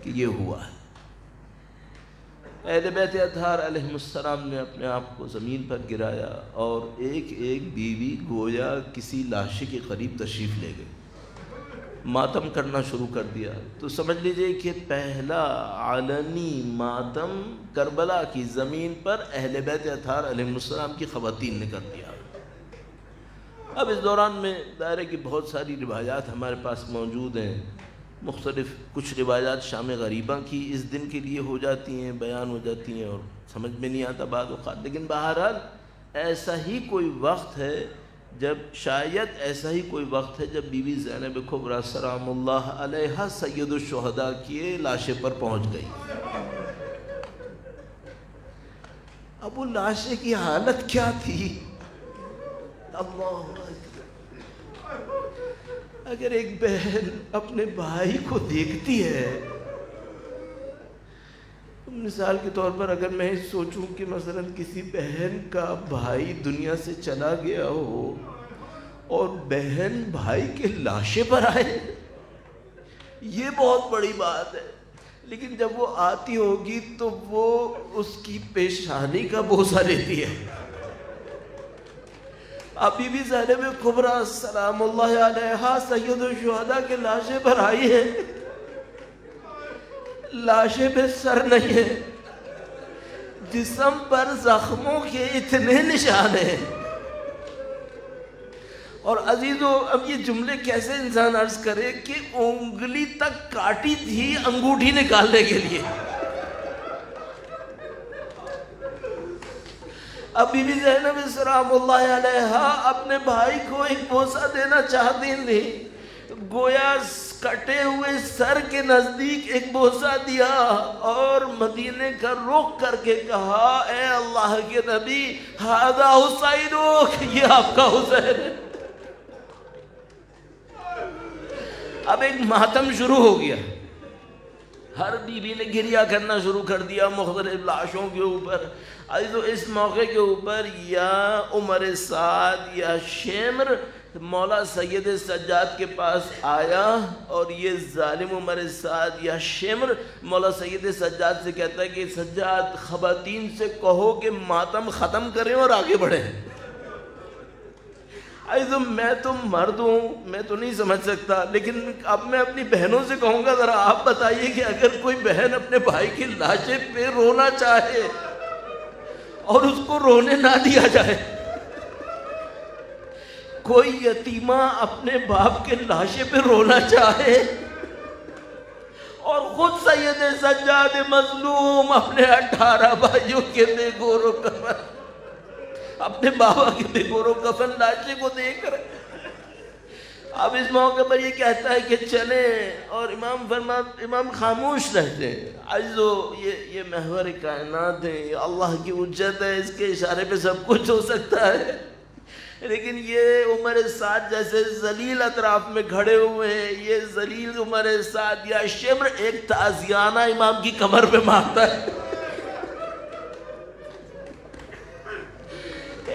کہ یہ ہوا ہے۔ اہل بیت اطہار علیہ السلام نے اپنے آپ کو زمین پر گرایا اور ایک ایک بیوی گویا کسی لاشے کے قریب تشریف لے گئے، ماتم کرنا شروع کر دیا۔ تو سمجھ لیجئے کہ پہلا علنی ماتم کربلا کی زمین پر اہل بیت اطہار علیہ السلام کی خواتین نے کر دیا۔ اب اس دوران میں دائرے کی بہت ساری روایات ہمارے پاس موجود ہیں، مختلف کچھ روایات شام غریبہ کی اس دن کے لیے ہو جاتی ہیں، بیان ہو جاتی ہیں اور سمجھ میں نہیں آتا بعض اوقات، لیکن بہرحال ایسا ہی کوئی وقت ہے شاید ایسا ہی کوئی وقت ہے جب بی بی زینب کبریٰ سلام اللہ علیہا سید الشہداء کی لاشے پر پہنچ گئی۔ اب وہ لاشے کی حالت کیا تھی؟ اللہ اگر ایک بہن اپنے بھائی کو دیکھتی ہے، مثال کے طور پر اگر میں سوچوں کہ مثلا کسی بہن کا بھائی دنیا سے چلا گیا ہو اور بہن بھائی کے لاشے پر آئے، یہ بہت بڑی بات ہے، لیکن جب وہ آتی ہوگی تو وہ اس کی پیشانی کا بوسہ لیتی ہے۔ ابھی بھی زینب کبریٰ سلام اللہ علیہا سید الشہداء کے لاشے پر آئی ہے، لاشے پہ سر نہیں ہے، جسم پر زخموں کے اتنے نشان ہیں۔ اور عزیزو اب یہ جملے کیسے انسان عرض کرے کہ انگلی تک کاٹی تھی انگوٹھی نکالنے کے لیے۔ ابھی بھی زینب سلام اللہ علیہا اپنے بھائی کو ایک بوسہ دینا چاہتی تھی، گویا کٹے ہوئے سر کے نزدیک ایک بوسہ دیا اور مدینے کا رخ کر کے کہا، اے اللہ کے نبی، ھذا حسینک، یہ آپ کا حسین ہے۔ اب ایک ماتم شروع ہو گیا، ہر بیوی نے گریہ کرنا شروع کر دیا مختلف لاشوں کے اوپر۔ عزیزو اس موقع کے اوپر یا عمر سعد یا شمر مولا سید سجاد کے پاس آیا، اور یہ ظالم عمر سعد یا شمر مولا سید سجاد سے کہتا ہے کہ سجاد خواتین سے کہو کہ ماتم ختم کریں اور آگے بڑھیں۔ عزیزو میں تو مرد ہوں، میں تو نہیں سمجھ سکتا، لیکن اب میں اپنی بہنوں سے کہوں گا ذرا آپ بتائیے کہ اگر کوئی بہن اپنے بھائی کی لاشے پہ رونا چاہے اور اس کو رونے نہ دیا جائے، کوئی یتیمہ اپنے باپ کے لاشے پہ رونا چاہے اور خود سید سجاد مظلوم اپنے 18 بھائیوں کے بے گور و کفن، اپنے بابا کے بے گور و کفن لاشے کو دیکھ رہے، اب اس موقع پر یہ کہتا ہے کہ چلیں، اور امام خاموش رہتے ہیں۔ عزیزو یہ محور کائنات ہے، یہ اللہ کی اجت ہے، اس کے اشارے پہ سب کچھ ہو سکتا ہے، لیکن یہ عمر سعد جیسے ذلیل اطراف میں کھڑے ہوئے ہیں، یہ ذلیل عمر سعد یا شمر ایک تعزیانہ امام کی کمر پہ مارتا ہے،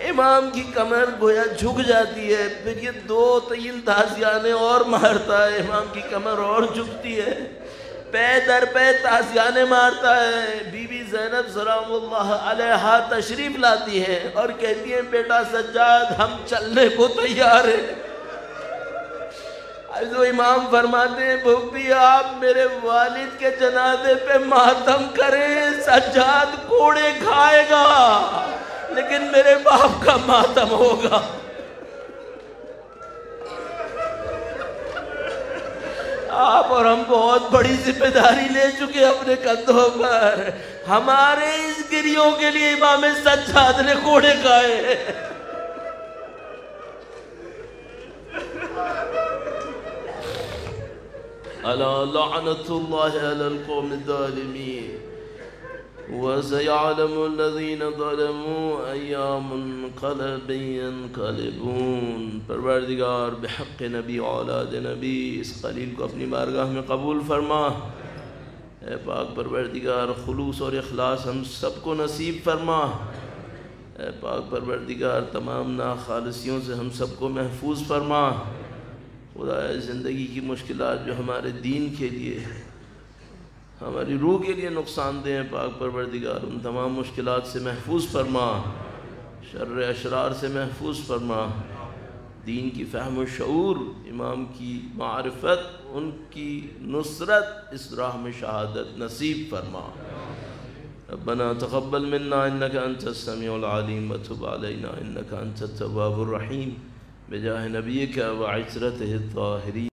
امام کی کمر گویا جھک جاتی ہے، پھر یہ 2-3 تعزیانے اور مارتا ہے، امام کی کمر اور جھکتی ہے، پے در پے تعزیانے مارتا ہے۔ بی بی زینب سلام اللہ علیہا تشریف لاتی ہیں اور کہتی ہیں بیٹا سجاد ہم چلنے کو تیار ہیں۔ عزیزو امام فرماتے ہیں بھوپی آپ میرے والد کے جنازے پہ ماتم کریں، سجاد کوڑے کھائے گا لیکن میرے باپ کا ماتم ہوگا۔ آپ اور ہم بہت بڑی ذمہ داری لے چکے اپنے کندھوں پر، ہمارے اس گریوں کے لیے امام سجاد نے کوڑے کھائے۔ الا لعنت اللہ علی القوم الظالمین وَسَيَعْلَمُ الَّذِينَ ظَلَمُوا أَيَّا مُنْقَلَبٍ يَنْقَلِبُونَ۔ پروردگار بحق نبی اولاد نبی اس قلیل کو اپنی بارگاہ میں قبول فرما۔ اے پاک پروردگار خلوص اور اخلاص ہم سب کو نصیب فرما۔ اے پاک پروردگار تمام ناخالصیوں سے ہم سب کو محفوظ فرما۔ خدا زندگی کی مشکلات جو ہمارے دین کے لیے ہماری روح کے لیے نقصان دہ ہیں، پاک پروردگار ان تمام مشکلات سے محفوظ فرما، شر اشرار سے محفوظ فرما، دین کی فہم و شعور، امام کی معرفت، ان کی نصرت، اس راہ میں شہادت نصیب فرما۔ ربنا تقبل منا انك انت السميع العليم وتب علينا انك انت التواب الرحيم بجاہ نبيك وعترته الطاهرين۔